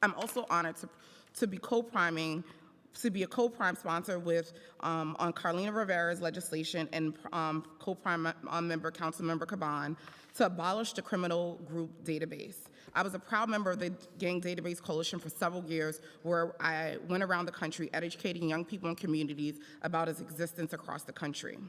I'm also honored to be a co-prime sponsor with on Carlina Rivera's legislation and co-prime member, Councilmember Caban, to abolish the criminal group database. I was a proud member of the Gang Database Coalition for several years, where I went around the country educating young people and communities about its existence across the country.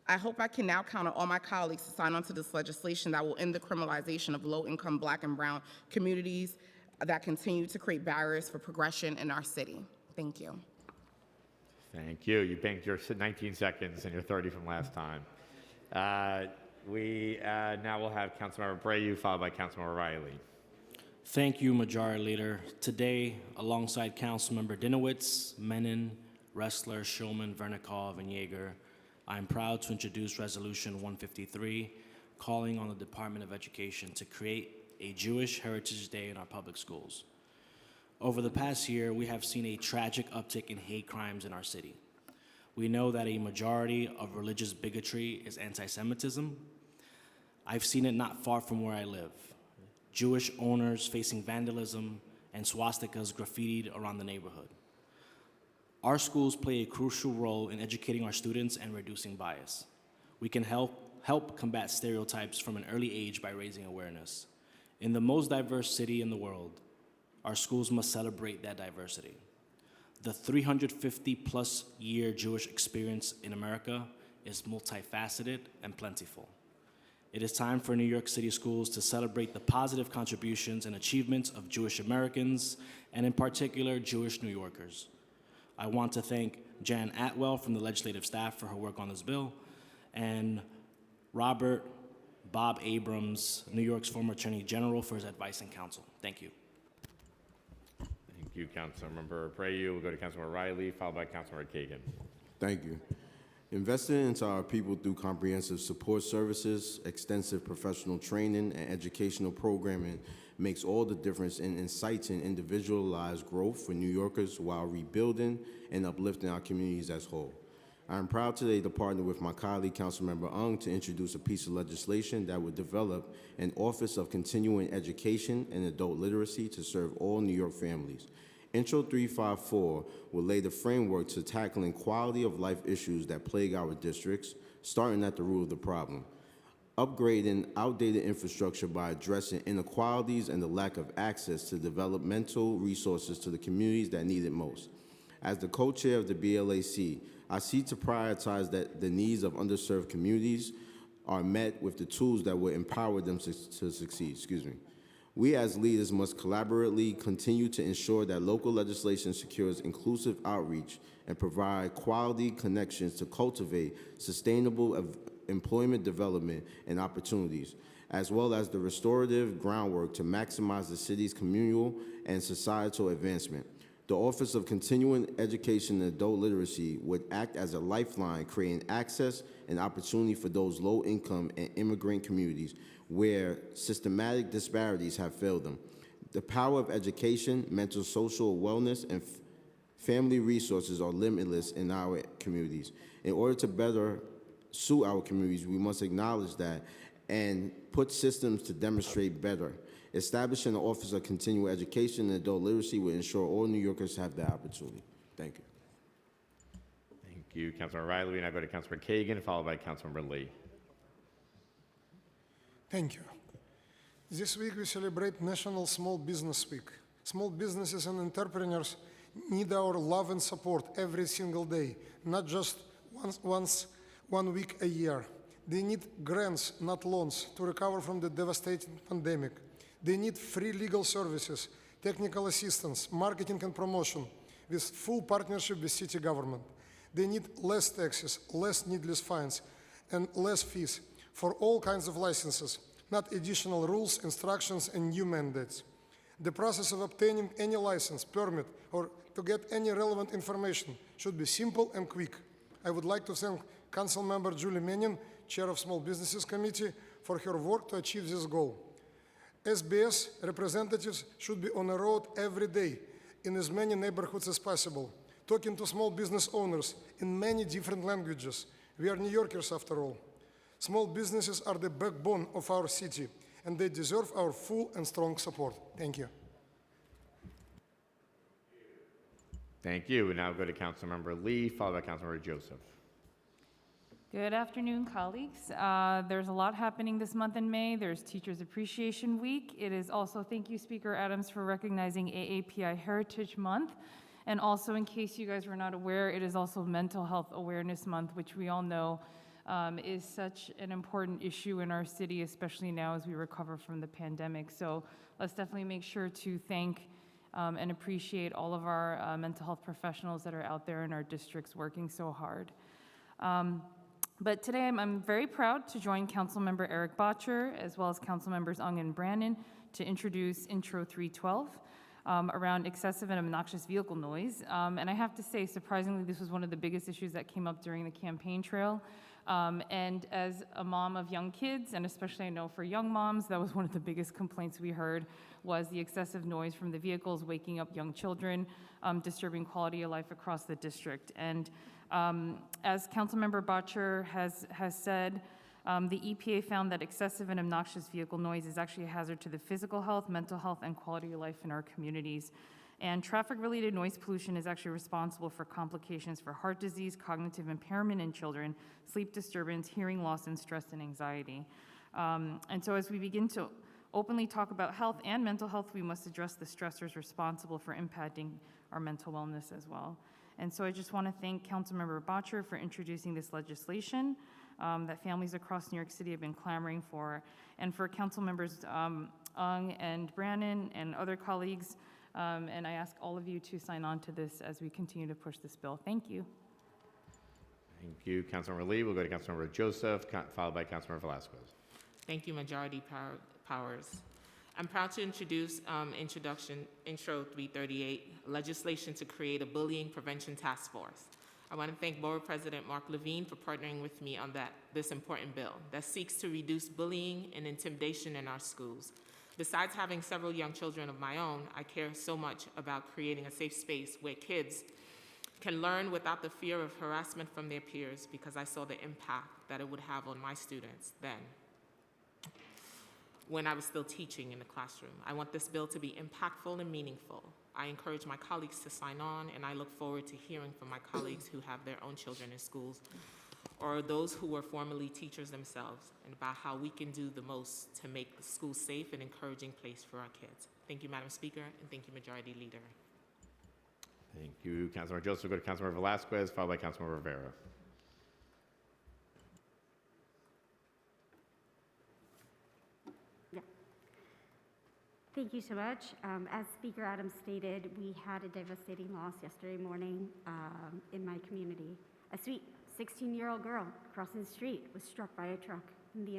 I hope I can now count on all my colleagues to sign on to this legislation that will end the criminalization of low-income Black and Brown communities that continue to create barriers for progression in our city. Thank you. Thank you. You banked your 19 seconds and your 30 from last time. We now will have Councilmember Brayu, followed by Councilmember Riley. Thank you, Majority Leader. Today, alongside Councilmember Dinowitz, Menon, Ressler, Shulman, Vernikov, and Yeager, I am proud to introduce Resolution 153, calling on the Department of Education to create a Jewish Heritage Day in our public schools. Over the past year, we have seen a tragic uptick in hate crimes in our city. We know that a majority of religious bigotry is anti-Semitism. I've seen it not far from where I live. Jewish owners facing vandalism and swastikas graffitied around the neighborhood. Our schools play a crucial role in educating our students and reducing bias. We can help combat stereotypes from an early age by raising awareness. In the most diverse city in the world, our schools must celebrate that diversity. The 350-plus year Jewish experience in America is multifaceted and plentiful. It is time for New York City schools to celebrate the positive contributions and achievements of Jewish Americans, and in particular, Jewish New Yorkers. I want to thank Jan Atwell from the legislative staff for her work on this bill, and Bob Abrams, New York's former Attorney General, for his advice and counsel. Thank you. Thank you, Councilmember Brayu. We'll go to Councilmember Riley, followed by Councilmember Kagan. Thank you. Investing into our people through comprehensive support services, extensive professional training, and educational programming makes all the difference in inciting individualized growth for New Yorkers while rebuilding and uplifting our communities as a whole. I am proud today to partner with my colleague, Councilmember Ung, to introduce a piece of legislation that would develop an Office of Continuing Education and Adult Literacy to serve all New York families. Intro 354 will lay the framework to tackling quality of life issues that plague our districts, starting at the root of the problem. Upgrading outdated infrastructure by addressing inequalities and the lack of access to developmental resources to the communities that need it most. As the co-chair of the BLAC, I seek to prioritize that the needs of underserved communities are met with the tools that will empower them to succeed. We as leaders must collaboratively continue to ensure that local legislation secures inclusive outreach and provide quality connections to cultivate sustainable employment development and opportunities, as well as the restorative groundwork to maximize the city's communal and societal advancement. The Office of Continuing Education and Adult Literacy would act as a lifeline, creating access and opportunity for those low-income and immigrant communities where systematic disparities have failed them. The power of education, mental social wellness, and family resources are limitless in our communities. In order to better suit our communities, we must acknowledge that and put systems to demonstrate better. Establishing an Office of Continuing Education and Adult Literacy will ensure all New Yorkers have that opportunity. Thank you. Thank you, Councilmember Riley. And I go to Councilmember Kagan, followed by Councilmember Lee. Thank you. This week we celebrate National Small Business Week. Small businesses and entrepreneurs need our love and support every single day, not just one week a year. They need grants, not loans, to recover from the devastating pandemic. They need free legal services, technical assistance, marketing and promotion, with full partnership with city government. They need less taxes, less needless fines, and less fees for all kinds of licenses, not additional rules, instructions, and new mandates. The process of obtaining any license, permit, or to get any relevant information should be simple and quick. I would like to thank Councilmember Julie Menin, Chair of Small Businesses Committee, for her work to achieve this goal. SBS representatives should be on the road every day in as many neighborhoods as possible, talking to small business owners in many different languages. We are New Yorkers after all. Small businesses are the backbone of our city, and they deserve our full and strong support. Thank you. Thank you. We now go to Councilmember Lee, followed by Councilmember Joseph. Good afternoon, colleagues. There's a lot happening this month in May. There's Teachers Appreciation Week. It is also, thank you, Speaker Adams, for recognizing AAPI Heritage Month. And also, in case you guys were not aware, it is also Mental Health Awareness Month, which we all know is such an important issue in our city, especially now as we recover from the pandemic. So let's definitely make sure to thank and appreciate all of our mental health professionals that are out there in our districts working so hard. But today I'm very proud to join Councilmember Eric Botcher as well as Councilmembers Ung and Brannon to introduce Intro 312 around excessive and obnoxious vehicle noise. And I have to say, surprisingly, this was one of the biggest issues that came up during the campaign trail. And as a mom of young kids, and especially I know for young moms, that was one of the biggest complaints we heard was the excessive noise from the vehicles waking up young children, disturbing quality of life across the district. And as Councilmember Botcher has said, the EPA found that excessive and obnoxious vehicle noise is actually a hazard to the physical health, mental health, and quality of life in our communities. And traffic-related noise pollution is actually responsible for complications for heart disease, cognitive impairment in children, sleep disturbance, hearing loss, and stress and anxiety. And so as we begin to openly talk about health and mental health, we must address the stressors responsible for impacting our mental wellness as well. And so I just want to thank Councilmember Botcher for introducing this legislation that families across New York City have been clamoring for, and for Councilmembers Ung and Brannon and other colleagues. And I ask all of you to sign on to this as we continue to push this bill. Thank you. Thank you, Councilmember Lee. We'll go to Councilmember Joseph, followed by Councilmember Velasquez. Thank you, Majority Powers. I'm proud to introduce Intro 338, legislation to create a bullying prevention task force. I want to thank Board President Mark Levine for partnering with me on this important bill that seeks to reduce bullying and intimidation in our schools. Besides having several young children of my own, I care so much about creating a safe space where kids can learn without the fear of harassment from their peers, because I saw the impact that it would have on my students then, when I was still teaching in the classroom. I want this bill to be impactful and meaningful. I encourage my colleagues to sign on, and I look forward to hearing from my colleagues who have their own children in schools, or those who were formerly teachers themselves, and about how we can do the most to make the school safe and encouraging place for our kids. Thank you, Madam Speaker, and thank you, Majority Leader. Thank you, Councilmember Joseph. We'll go to Councilmember Velasquez, followed by Councilmember Rivera. Thank you so much. As Speaker Adams stated, we had a devastating loss yesterday morning in my community. A sweet 16-year-old girl crossing the street was struck by a truck in the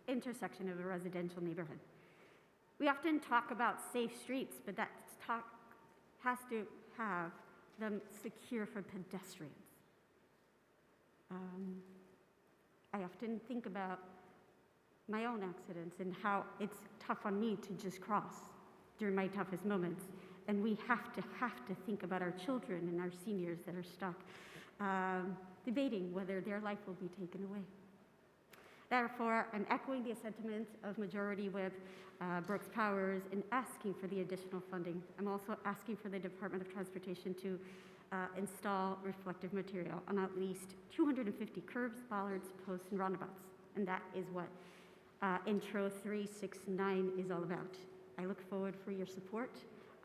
intersection of a residential neighborhood. We often talk about safe streets, but that talk has to have them secure for pedestrians. I often think about my own accidents and how it's tough on me to just cross during my toughest moments. And we have to think about our children and our seniors that are stuck, debating whether their life will be taken away. Therefore, I'm echoing the sentiment of Majority Whip Brooks Powers in asking for the additional funding. I'm also asking for the Department of Transportation to install reflective material on at least 250 curbs, bollards, posts, and roundabouts. And that is what Intro 369 is all about. I look forward for your support.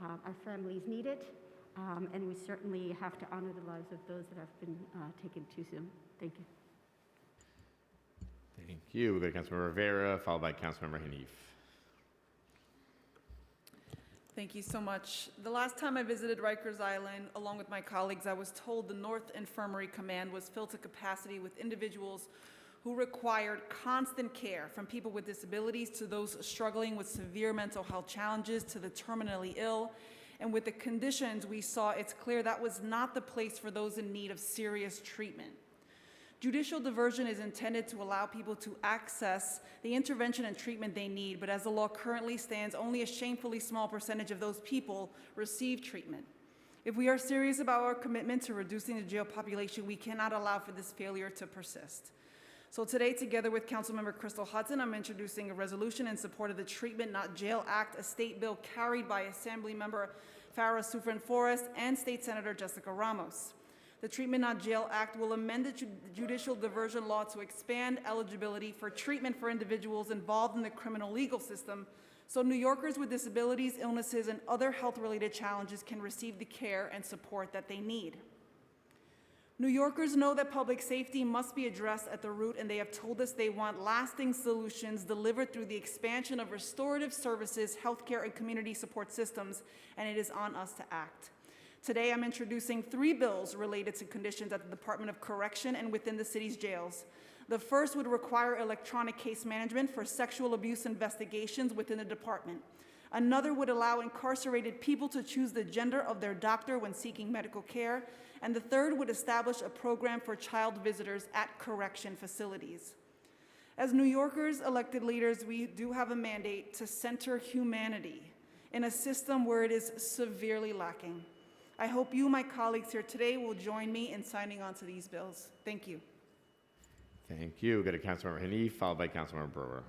Our families need it, and we certainly have to honor the lives of those that have been taken too soon. Thank you. Thank you. We'll go to Councilmember Rivera, followed by Councilmember Hanif. Thank you so much. The last time I visited Rikers Island, along with my colleagues, I was told the North Infirmary Command was filled to capacity with individuals who required constant care, from people with disabilities to those struggling with severe mental health challenges to the terminally ill. And with the conditions we saw, it's clear that was not the place for those in need of serious treatment. Judicial diversion is intended to allow people to access the intervention and treatment they need, but as the law currently stands, only a shamefully small percentage of those people receive treatment. If we are serious about our commitment to reducing the jail population, we cannot allow for this failure to persist. So today, together with Councilmember Crystal Hudson, I'm introducing a resolution in support of the Treatment Not Jail Act, a state bill carried by Assemblymember Farah Sufran Forrest and State Senator Jessica Ramos. The Treatment Not Jail Act will amend the judicial diversion law to expand eligibility for treatment for individuals involved in the criminal legal system, so New Yorkers with disabilities, illnesses, and other health-related challenges can receive the care and support that they need. New Yorkers know that public safety must be addressed at the root, and they have told us they want lasting solutions delivered through the expansion of restorative services, healthcare, and community support systems, and it is on us to act. Today, I'm introducing 3 bills related to conditions at the Department of Correction and within the city's jails. The first would require electronic case management for sexual abuse investigations within the department. Another would allow incarcerated people to choose the gender of their doctor when seeking medical care. And the third would establish a program for child visitors at correction facilities. As New Yorkers, elected leaders, we do have a mandate to center humanity in a system where it is severely lacking. I hope you, my colleagues here today, will join me in signing on to these bills. Thank you. Thank you. We'll go to Councilmember Hanif, followed by Councilmember Brewer.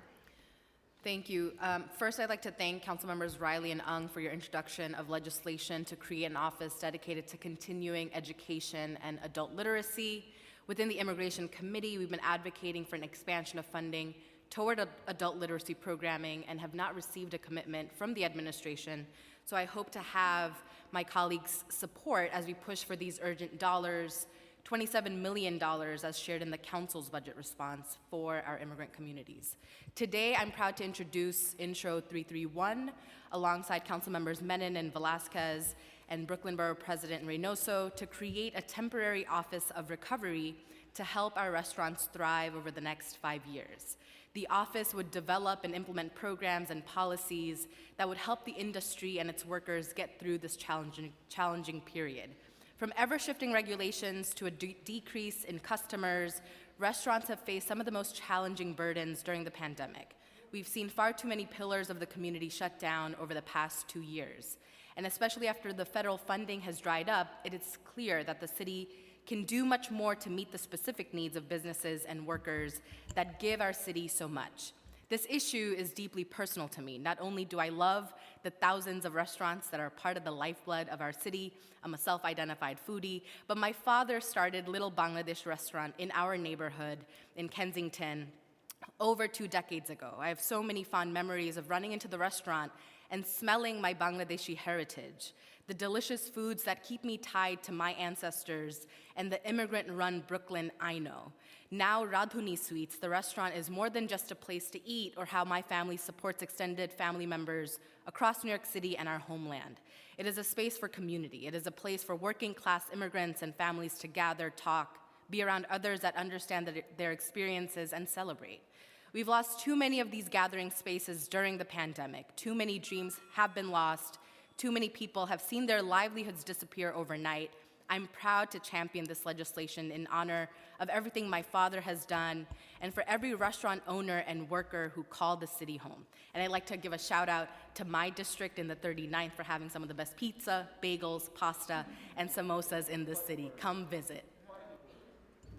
Thank you. First, I'd like to thank Councilmembers Riley and Ung for your introduction of legislation to create an office dedicated to continuing education and adult literacy. Within the Immigration Committee, we've been advocating for an expansion of funding toward adult literacy programming and have not received a commitment from the administration. So I hope to have my colleagues' support as we push for these urgent dollars, $27 million as shared in the council's budget response for our immigrant communities. Today, I'm proud to introduce Intro 331 alongside council members Menon and Velasquez and Brooklyn Borough President Reynoso to create a temporary office of recovery to help our restaurants thrive over the next 5 years. The office would develop and implement programs and policies that would help the industry and its workers get through this challenging period. From ever-shifting regulations to a decrease in customers, restaurants have faced some of the most challenging burdens during the pandemic. We've seen far too many pillars of the community shut down over the past 2 years. And especially after the federal funding has dried up, it is clear that the city can do much more to meet the specific needs of businesses and workers that give our city so much. This issue is deeply personal to me. Not only do I love the thousands of restaurants that are part of the lifeblood of our city, I'm a self-identified foodie, but my father started Little Bangladesh Restaurant in our neighborhood in Kensington over 2 decades ago. I have so many fond memories of running into the restaurant and smelling my Bangladeshi heritage, the delicious foods that keep me tied to my ancestors, and the immigrant-run Brooklyn I know. Now Radhuni Sweets, the restaurant, is more than just a place to eat or how my family supports extended family members across New York City and our homeland. It is a space for community. It is a place for working-class immigrants and families to gather, talk, be around others that understand their experiences, and celebrate. We've lost too many of these gathering spaces during the pandemic. Too many dreams have been lost. Too many people have seen their livelihoods disappear overnight. I'm proud to champion this legislation in honor of everything my father has done and for every restaurant owner and worker who called the city home. And I'd like to give a shout out to my district in the 39th for having some of the best pizza, bagels, pasta, and samosas in the city. Come visit.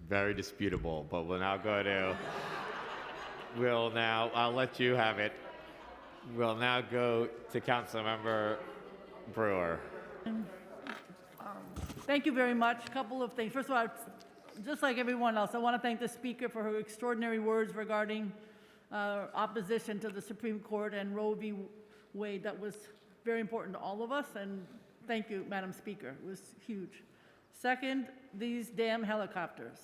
Very disputable, but we'll now go to, I'll let you have it. We'll now go to Councilmember Brewer. Thank you very much. A couple of things. First of all, just like everyone else, I want to thank the Speaker for her extraordinary words regarding opposition to the Supreme Court and Roe v. Wade. That was very important to all of us, and thank you, Madam Speaker. It was huge. Second, these damn helicopters.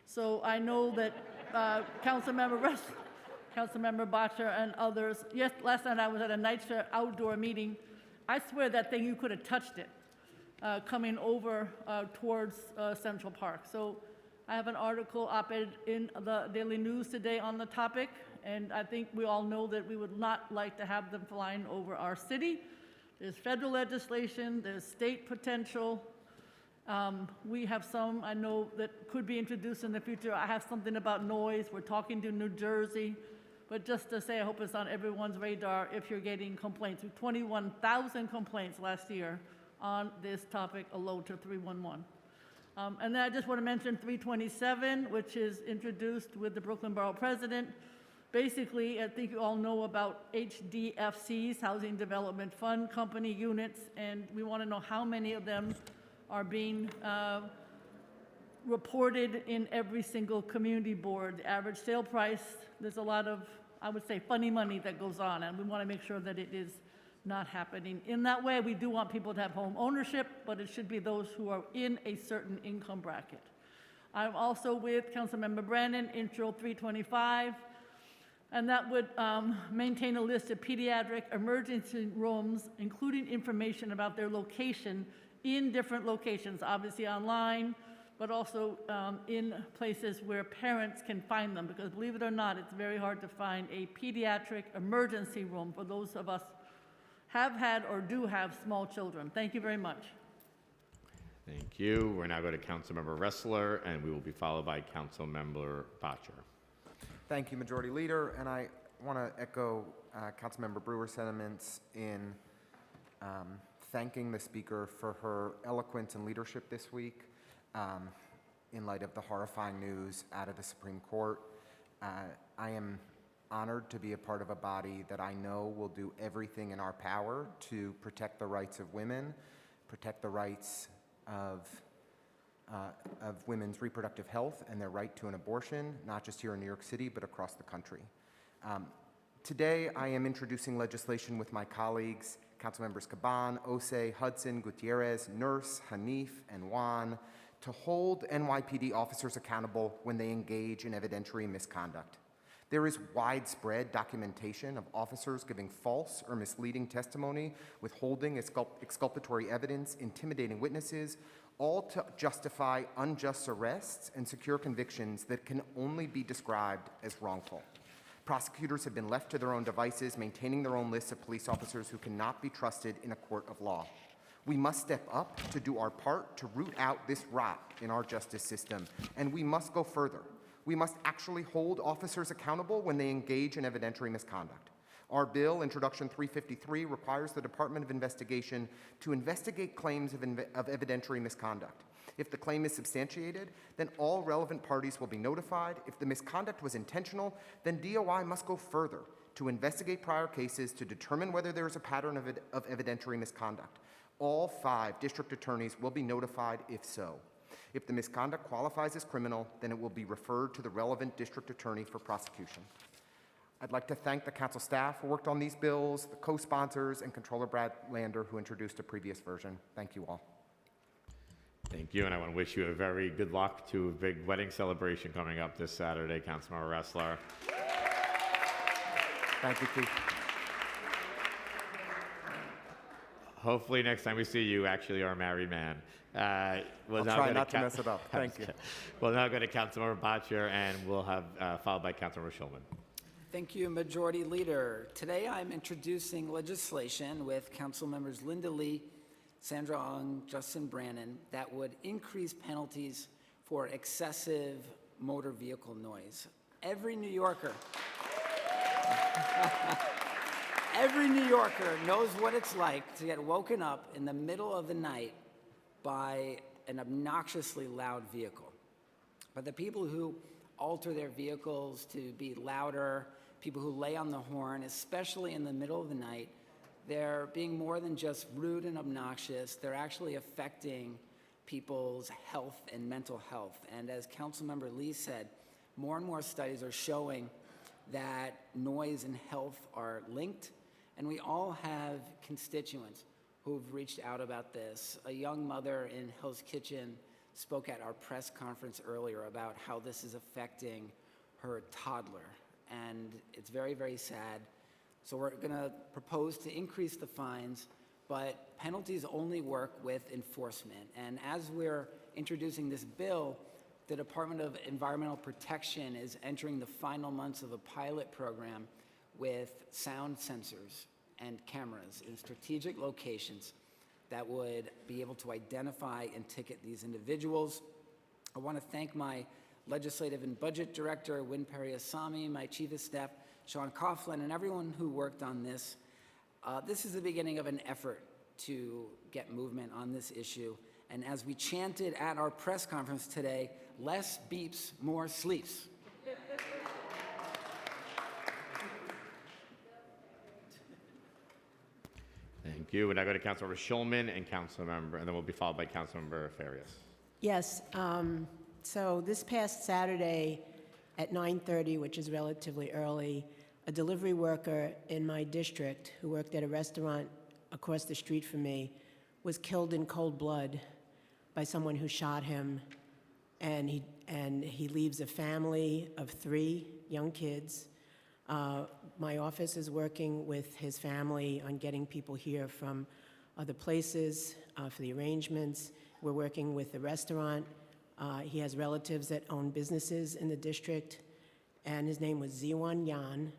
So I know that Councilmember Botcher and others, yes, last night I was at a NYCC outdoor meeting. I swear that thing, you could have touched it coming over towards Central Park. So I have an article op-ed in the Daily News today on the topic, and I think we all know that we would not like to have them flying over our city. There's federal legislation, there's state potential. We have some, I know, that could be introduced in the future. I have something about noise. We're talking to New Jersey. But just to say, I hope it's on everyone's radar if you're getting complaints. 21,000 complaints last year on this topic alone to 311. And then I just want to mention 327, which is introduced with the Brooklyn Borough President. Basically, I think you all know about HDFCs, Housing Development Fund Company units, and we want to know how many of them are being reported in every single community board. The average sale price, there's a lot of, I would say, funny money that goes on, and we want to make sure that it is not happening in that way. We do want people to have home ownership, but it should be those who are in a certain income bracket. I'm also with Councilmember Brannon, Intro 325, and that would maintain a list of pediatric emergency rooms, including information about their location in different locations, obviously online, but also in places where parents can find them, because believe it or not, it's very hard to find a pediatric emergency room for those of us have had or do have small children. Thank you very much. Thank you. We're now going to Councilmember Ressler, and we will be followed by Councilmember Botcher. Thank you, Majority Leader, and I want to echo Councilmember Brewer's sentiments in thanking the Speaker for her eloquence and leadership this week in light of the horrifying news out of the Supreme Court. I am honored to be a part of a body that I know will do everything in our power to protect the rights of women, protect the rights of women's reproductive health and their right to an abortion, not just here in New York City, but across the country. Today, I am introducing legislation with my colleagues, Councilmembers Caban, Osei, Hudson, Gutierrez, Nurse, Hanif, and Juan, to hold NYPD officers accountable when they engage in evidentiary misconduct. There is widespread documentation of officers giving false or misleading testimony, withholding exculpatory evidence, intimidating witnesses, all to justify unjust arrests and secure convictions that can only be described as wrongful. Prosecutors have been left to their own devices, maintaining their own lists of police officers who cannot be trusted in a court of law. We must step up to do our part to root out this rot in our justice system, and we must go further. We must actually hold officers accountable when they engage in evidentiary misconduct. Our bill, Introduction 353, requires the Department of Investigation to investigate claims of evidentiary misconduct. If the claim is substantiated, then all relevant parties will be notified. If the misconduct was intentional, then DOI must go further to investigate prior cases to determine whether there is a pattern of evidentiary misconduct. All 5 district attorneys will be notified if so. If the misconduct qualifies as criminal, then it will be referred to the relevant district attorney for prosecution. I'd like to thank the council staff who worked on these bills, the co-sponsors, and Controller Brad Lander, who introduced a previous version. Thank you all. Thank you, and I want to wish you a very good luck to a big wedding celebration coming up this Saturday, Councilmember Ressler. Thank you, Chief. Hopefully next time we see you actually are a married man. I'll try not to mess it up. Thank you. We'll now go to Councilmember Botcher, and we'll have followed by Councilmember Schulman. Thank you, Majority Leader. Today I'm introducing legislation with Council Members Linda Lee, Sandra Ong, Justin Brannon, that would increase penalties for excessive motor vehicle noise. Every New Yorker knows what it's like to get woken up in the middle of the night by an obnoxiously loud vehicle. But the people who alter their vehicles to be louder, people who lay on the horn, especially in the middle of the night, they're being more than just rude and obnoxious. They're actually affecting people's health and mental health. And as Councilmember Lee said, more and more studies are showing that noise and health are linked. And we all have constituents who've reached out about this. A young mother in Hell's Kitchen spoke at our press conference earlier about how this is affecting her toddler. And it's very, very sad. So we're going to propose to increase the fines, but penalties only work with enforcement. And as we're introducing this bill, the Department of Environmental Protection is entering the final months of a pilot program with sound sensors and cameras in strategic locations that would be able to identify and ticket these individuals. I want to thank my Legislative and Budget Director, Win Periasamy, my Chief of Staff, Sean Coughlin, and everyone who worked on this. This is the beginning of an effort to get movement on this issue. And as we chanted at our press conference today, less beeps, more sleeps. Thank you. And I go to Councilmember Schulman and then we'll be followed by Councilmember Farias. Yes. So this past Saturday at 9:30, which is relatively early, a delivery worker in my district who worked at a restaurant across the street from me was killed in cold blood by someone who shot him, and he leaves a family of 3 young kids. My office is working with his family on getting people here from other places for the arrangements. We're working with the restaurant. He has relatives that own businesses in the district, and his name was Ziwan Yan.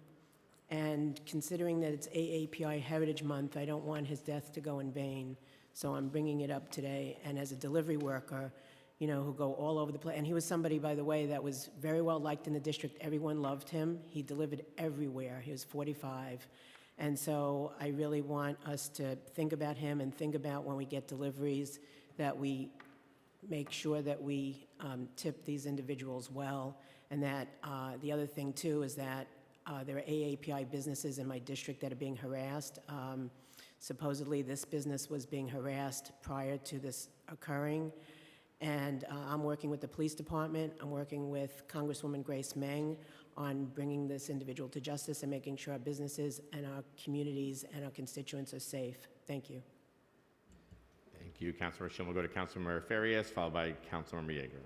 And considering that it's AAPI Heritage Month, I don't want his death to go in vain. So I'm bringing it up today. And as a delivery worker, you know, who go all over the place. And he was somebody, by the way, that was very well liked in the district. Everyone loved him. He delivered everywhere. He was 45. And so I really want us to think about him and think about when we get deliveries that we make sure that we tip these individuals well. And that the other thing, too, is that there are AAPI businesses in my district that are being harassed. Supposedly, this business was being harassed prior to this occurring. And I'm working with the police department. I'm working with Congresswoman Grace Meng on bringing this individual to justice and making sure our businesses and our communities and our constituents are safe. Thank you. Thank you, Councilmember Schulman. We'll go to Councilmember Farias, followed by Councilmember Yeager.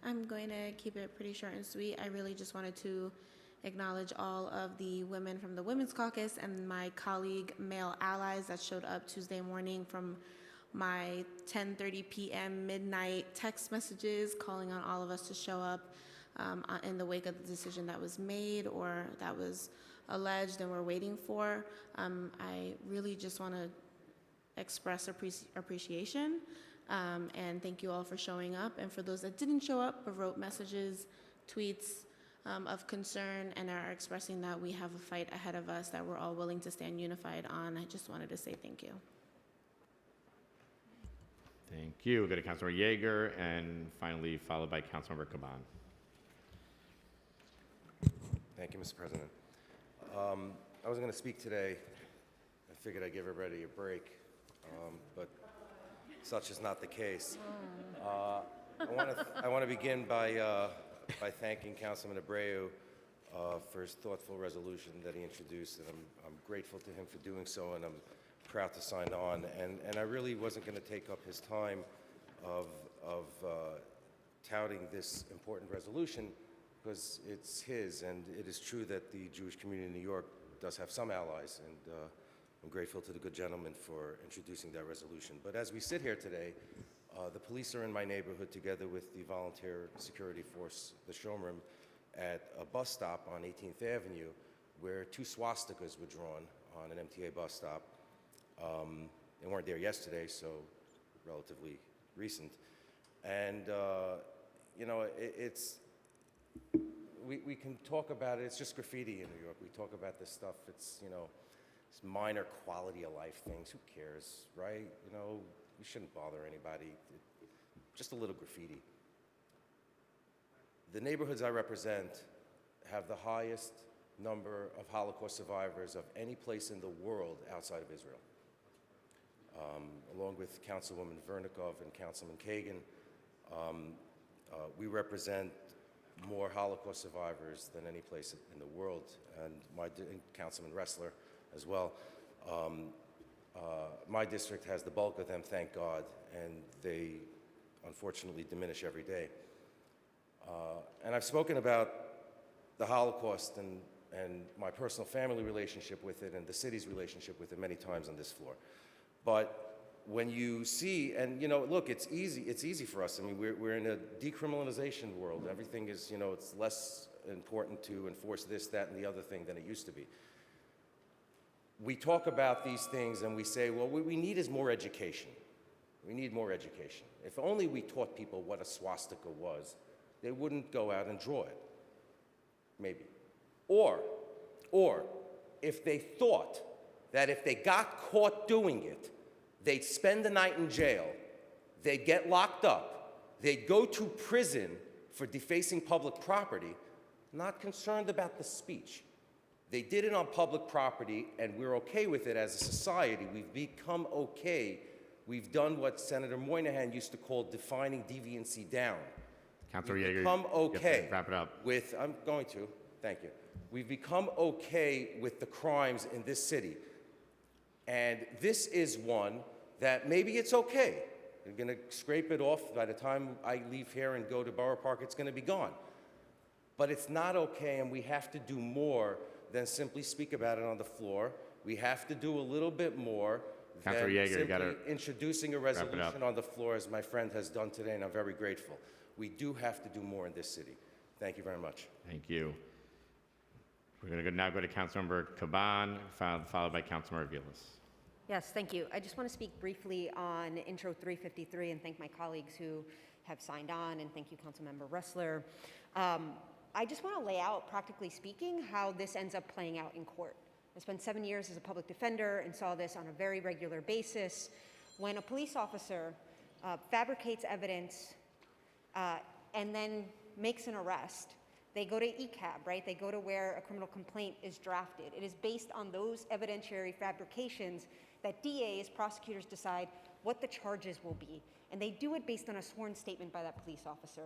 I'm going to keep it pretty short and sweet. I really just wanted to acknowledge all of the women from the Women's Caucus and my colleague male allies that showed up Tuesday morning from my 10:30 p.m. midnight text messages calling on all of us to show up in the wake of the decision that was made or that was alleged and we're waiting for. I really just want to express appreciation and thank you all for showing up. And for those that didn't show up but wrote messages, tweets, of concern and are expressing that we have a fight ahead of us that we're all willing to stand unified on. I just wanted to say thank you. Thank you. We'll go to Councilmember Yeager and finally followed by Councilmember Caban. Thank you, Mr. President. I was going to speak today. I figured I'd give everybody a break, but such is not the case. I want to begin by thanking Councilman Abreu for his thoughtful resolution that he introduced, and I'm grateful to him for doing so, and I'm proud to sign on. And I really wasn't going to take up his time of touting this important resolution because it's his, and it is true that the Jewish community in New York does have some allies, and I'm grateful to the good gentleman for introducing that resolution. But as we sit here today, the police are in my neighborhood together with the volunteer security force, the Shomrim, at a bus stop on 18th Avenue where 2 swastikas were drawn on an MTA bus stop. They weren't there yesterday, so relatively recent. And, you know, we can talk about it. It's just graffiti in New York. We talk about this stuff. It's, you know, it's minor quality of life things. Who cares, right? You know, we shouldn't bother anybody. Just a little graffiti. The neighborhoods I represent have the highest number of Holocaust survivors of any place in the world outside of Israel. Along with Councilwoman Vernikov and Councilman Kagan, we represent more Holocaust survivors than any place in the world, and Councilman Ressler as well. My district has the bulk of them, thank God, and they unfortunately diminish every day. And I've spoken about the Holocaust and my personal family relationship with it and the city's relationship with it many times on this floor. But when you see, and you know, look, it's easy for us. I mean, we're in a decriminalization world. Everything is, you know, it's less important to enforce this, that, and the other thing than it used to be. We talk about these things and we say, well, what we need is more education. We need more education. If only we taught people what a swastika was, they wouldn't go out and draw it. Maybe. Or if they thought that if they got caught doing it, they'd spend the night in jail, they'd get locked up, they'd go to prison for defacing public property, not concerned about the speech. They did it on public property, and we're okay with it as a society. We've become okay. We've done what Senator Moynihan used to call defining deviancy down. Councilor We've Yeager, become okay. wrap it up. With, I'm going to, thank you. We've become okay with the crimes in this city. And this is one that maybe it's okay. We're going to scrape it off. By the time I leave here and go to Borough Park, it's going to be gone. But it's not okay, and we have to do more than simply speak about it on the floor. We have to do a little bit more than Councilor Yeager, you simply gotta introducing a wrap it up. resolution on the floor, as my friend has done today, and I'm very grateful. We do have to do more in this city. Thank you very much. Thank you. We're going to now go to Councilmember Caban, followed by Councilmember Aviles. Yes, thank you. I just want to speak briefly on Intro 353 and thank my colleagues who have signed on, and thank you, Councilmember Ressler. I just want to lay out, practically speaking, how this ends up playing out in court. I spent 7 years as a public defender and saw this on a very regular basis. When a police officer fabricates evidence and then makes an arrest, they go to ECAB, right? They go to where a criminal complaint is drafted. It is based on those evidentiary fabrications that DAs, prosecutors decide what the charges will be. And they do it based on a sworn statement by that police officer.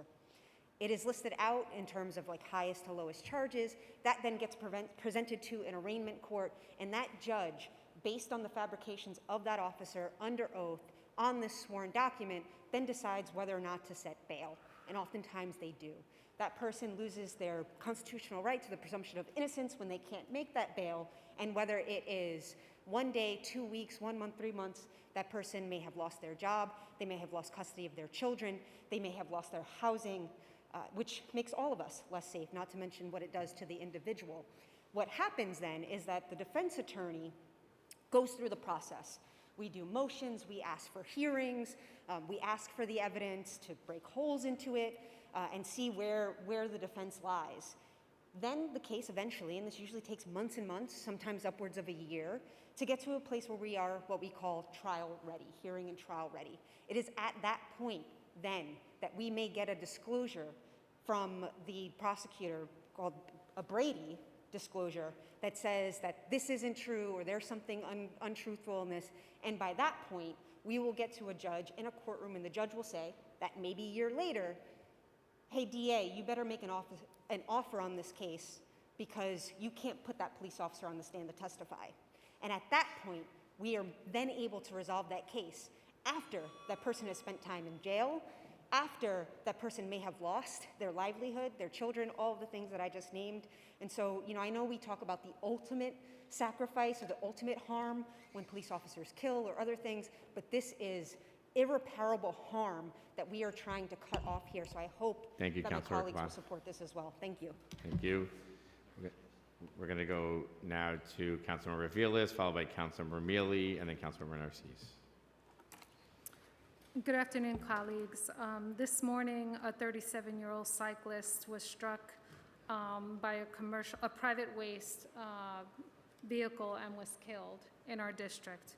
It is listed out in terms of like highest to lowest charges. That then gets presented to an arraignment court, and that judge, based on the fabrications of that officer under oath on this sworn document, then decides whether or not to set bail. And oftentimes they do. That person loses their constitutional right to the presumption of innocence when they can't make that bail, and whether it is 1 day, 2 weeks, 1 month, 3 months, that person may have lost their job, they may have lost custody of their children, they may have lost their housing, which makes all of us less safe, not to mention what it does to the individual. What happens then is that the defense attorney goes through the process. We do motions, we ask for hearings, we ask for the evidence to break holes into it and see where the defense lies. Then the case eventually, and this usually takes months and months, sometimes upwards of a year, to get to a place where we are what we call trial ready, hearing and trial ready. It is at that point then that we may get a disclosure from the prosecutor called a Brady disclosure that says that this isn't true or there's something untruthful in this. And by that point, we will get to a judge in a courtroom, and the judge will say that maybe a year later, hey, DA, you better make an offer on this case because you can't put that police officer on the stand to testify. And at that point, we are then able to resolve that case after that person has spent time in jail, after that person may have lost their livelihood, their children, all of the things that I just named. And so, you know, I know we talk about the ultimate sacrifice or the ultimate harm when police officers kill or other things, but this is irreparable harm that we are trying to cut off here. So I hope Thank you, that my Councilor colleagues Caban. will support this as well. Thank you. Thank you. We're going to go now to Councilmember Aviles, followed by Councilmember Mealy, and then Councilmember Narcisse. Good afternoon, colleagues. This morning, a 37-year-old cyclist was struck by a private waste vehicle and was killed in our district.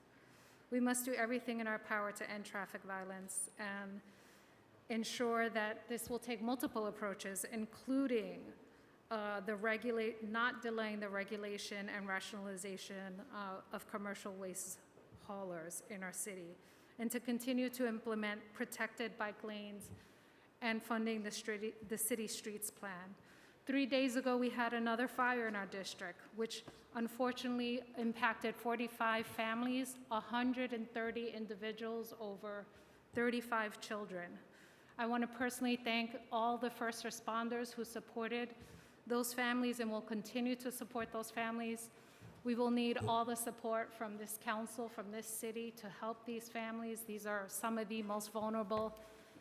We must do everything in our power to end traffic violence and ensure that this will take multiple approaches, including not delaying the regulation and rationalization of commercial waste haulers in our city, and to continue to implement protected bike lanes and funding the city streets plan. 3 days ago, we had another fire in our district, which unfortunately impacted 45 families, 130 individuals, over 35 children. I want to personally thank all the first responders who supported those families and will continue to support those families. We will need all the support from this council, from this city to help these families. These are some of the most vulnerable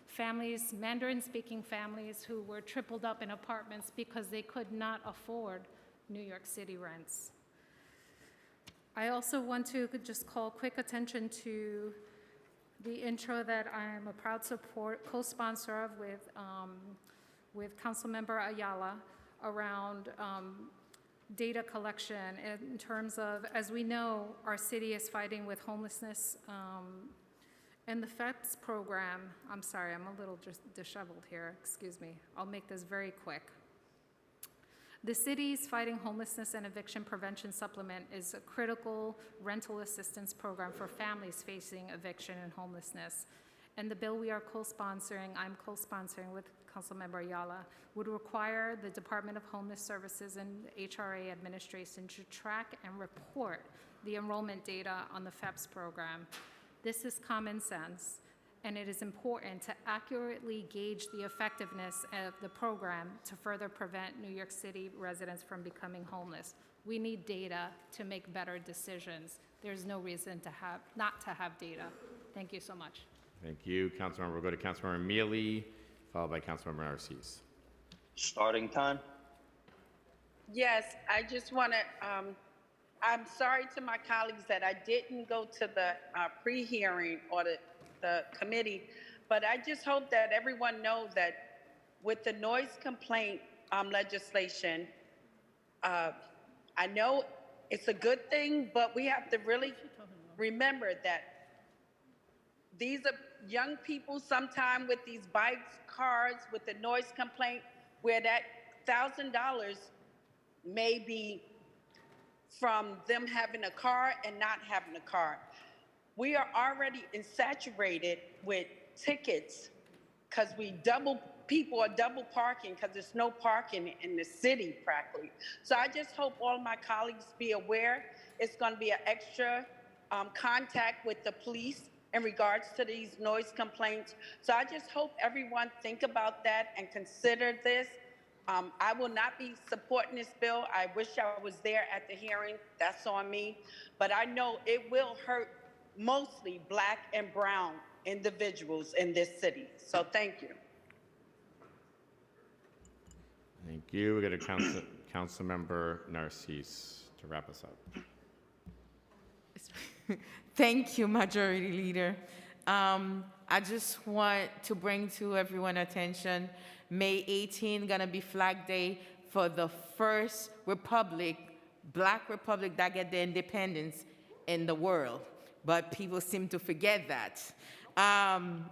families, Mandarin-speaking families who were tripled up in apartments because they could not afford New York City rents. I also want to just call quick attention to the intro that I'm a proud co-sponsor of with Councilmember Ayala around data collection in terms of, as we know, our city is fighting with homelessness. And the FEPS program, I'm sorry, I'm a little just disheveled here, excuse me. I'll make this very quick. The city's Fighting Homelessness and Eviction Prevention Supplement is a critical rental assistance program for families facing eviction and homelessness. And the bill we are co-sponsoring, I'm co-sponsoring with Councilmember Ayala, would require the Department of Homeless Services and HRA administration to track and report the enrollment data on the FEPS program. This is common sense, and it is important to accurately gauge the effectiveness of the program to further prevent New York City residents from becoming homeless. We need data to make better decisions. There's no reason to not to have data. Thank you so much. Thank you, Councilmember. We'll go to Councilmember Mealy, followed by Councilmember Narcisse. Starting time. Yes, I just want to, I'm sorry to my colleagues that I didn't go to the pre-hearing or the committee, but I just hope that everyone knows that with the noise complaint legislation, I know it's a good thing, but we have to really remember that these are young people sometime with these bikes, cars, with the noise complaint, where that $1,000 may be from them having a car and not having a car. We are already saturated with tickets because people are double parking because there's no parking in the city practically. So I just hope all my colleagues be aware it's going to be an extra contact with the police in regards to these noise complaints. So I just hope everyone think about that and consider this. I will not be supporting this bill. I wish I was there at the hearing. That's on me. But I know it will hurt mostly Black and brown individuals in this city. So thank you. Thank you. We go to Councilmember Narcisse to wrap us up. Thank you, Majority Leader. I just want to bring to everyone's attention, May 18 gonna be Flag Day for the first republic, Black republic that get their independence in the world. But people seem to forget that.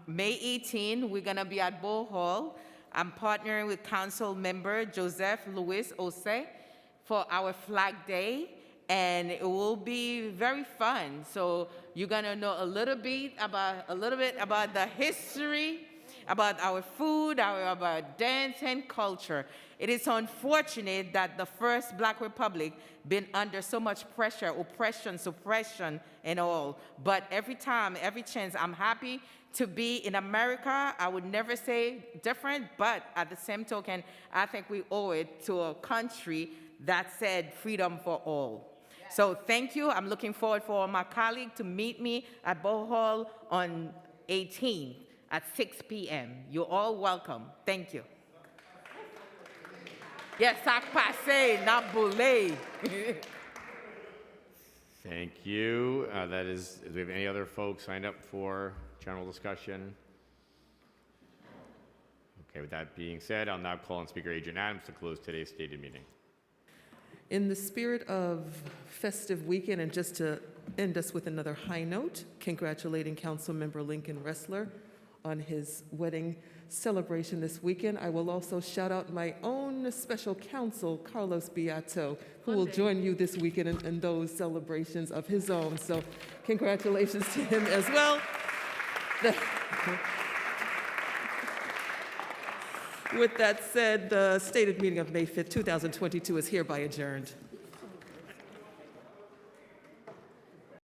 May 18, we're gonna be at Bow Hall. I'm partnering with Council Member Joseph Louis Ose for our Flag Day, and it will be very fun. So you're gonna know a little bit about the history, about our food, about dance and culture. It is unfortunate that the first Black Republic been under so much pressure, oppression, suppression, and all. But every time, every chance, I'm happy to be in America. I would never say different, but at the same token, I think we owe it to a country that said freedom for all. So thank you. I'm looking forward for my colleague to meet me at Bow Hall on 18th at 6 p.m. You're all welcome. Thank you. Yes, sac passé, not boulé. Thank you. Do we have any other folks signed up for general discussion? Okay, with that being said, I'll now call on Speaker Adrian Adams to close today's stated meeting. In the spirit of festive weekend, and just to end us with another high note, congratulating Councilmember Lincoln Ressler on his wedding celebration this weekend. I will also shout out my own special counsel, Carlos Beato, who will join you this weekend in those celebrations of his own. So congratulations to him as well. With that said, the stated meeting of May 5th, 2022 is hereby adjourned.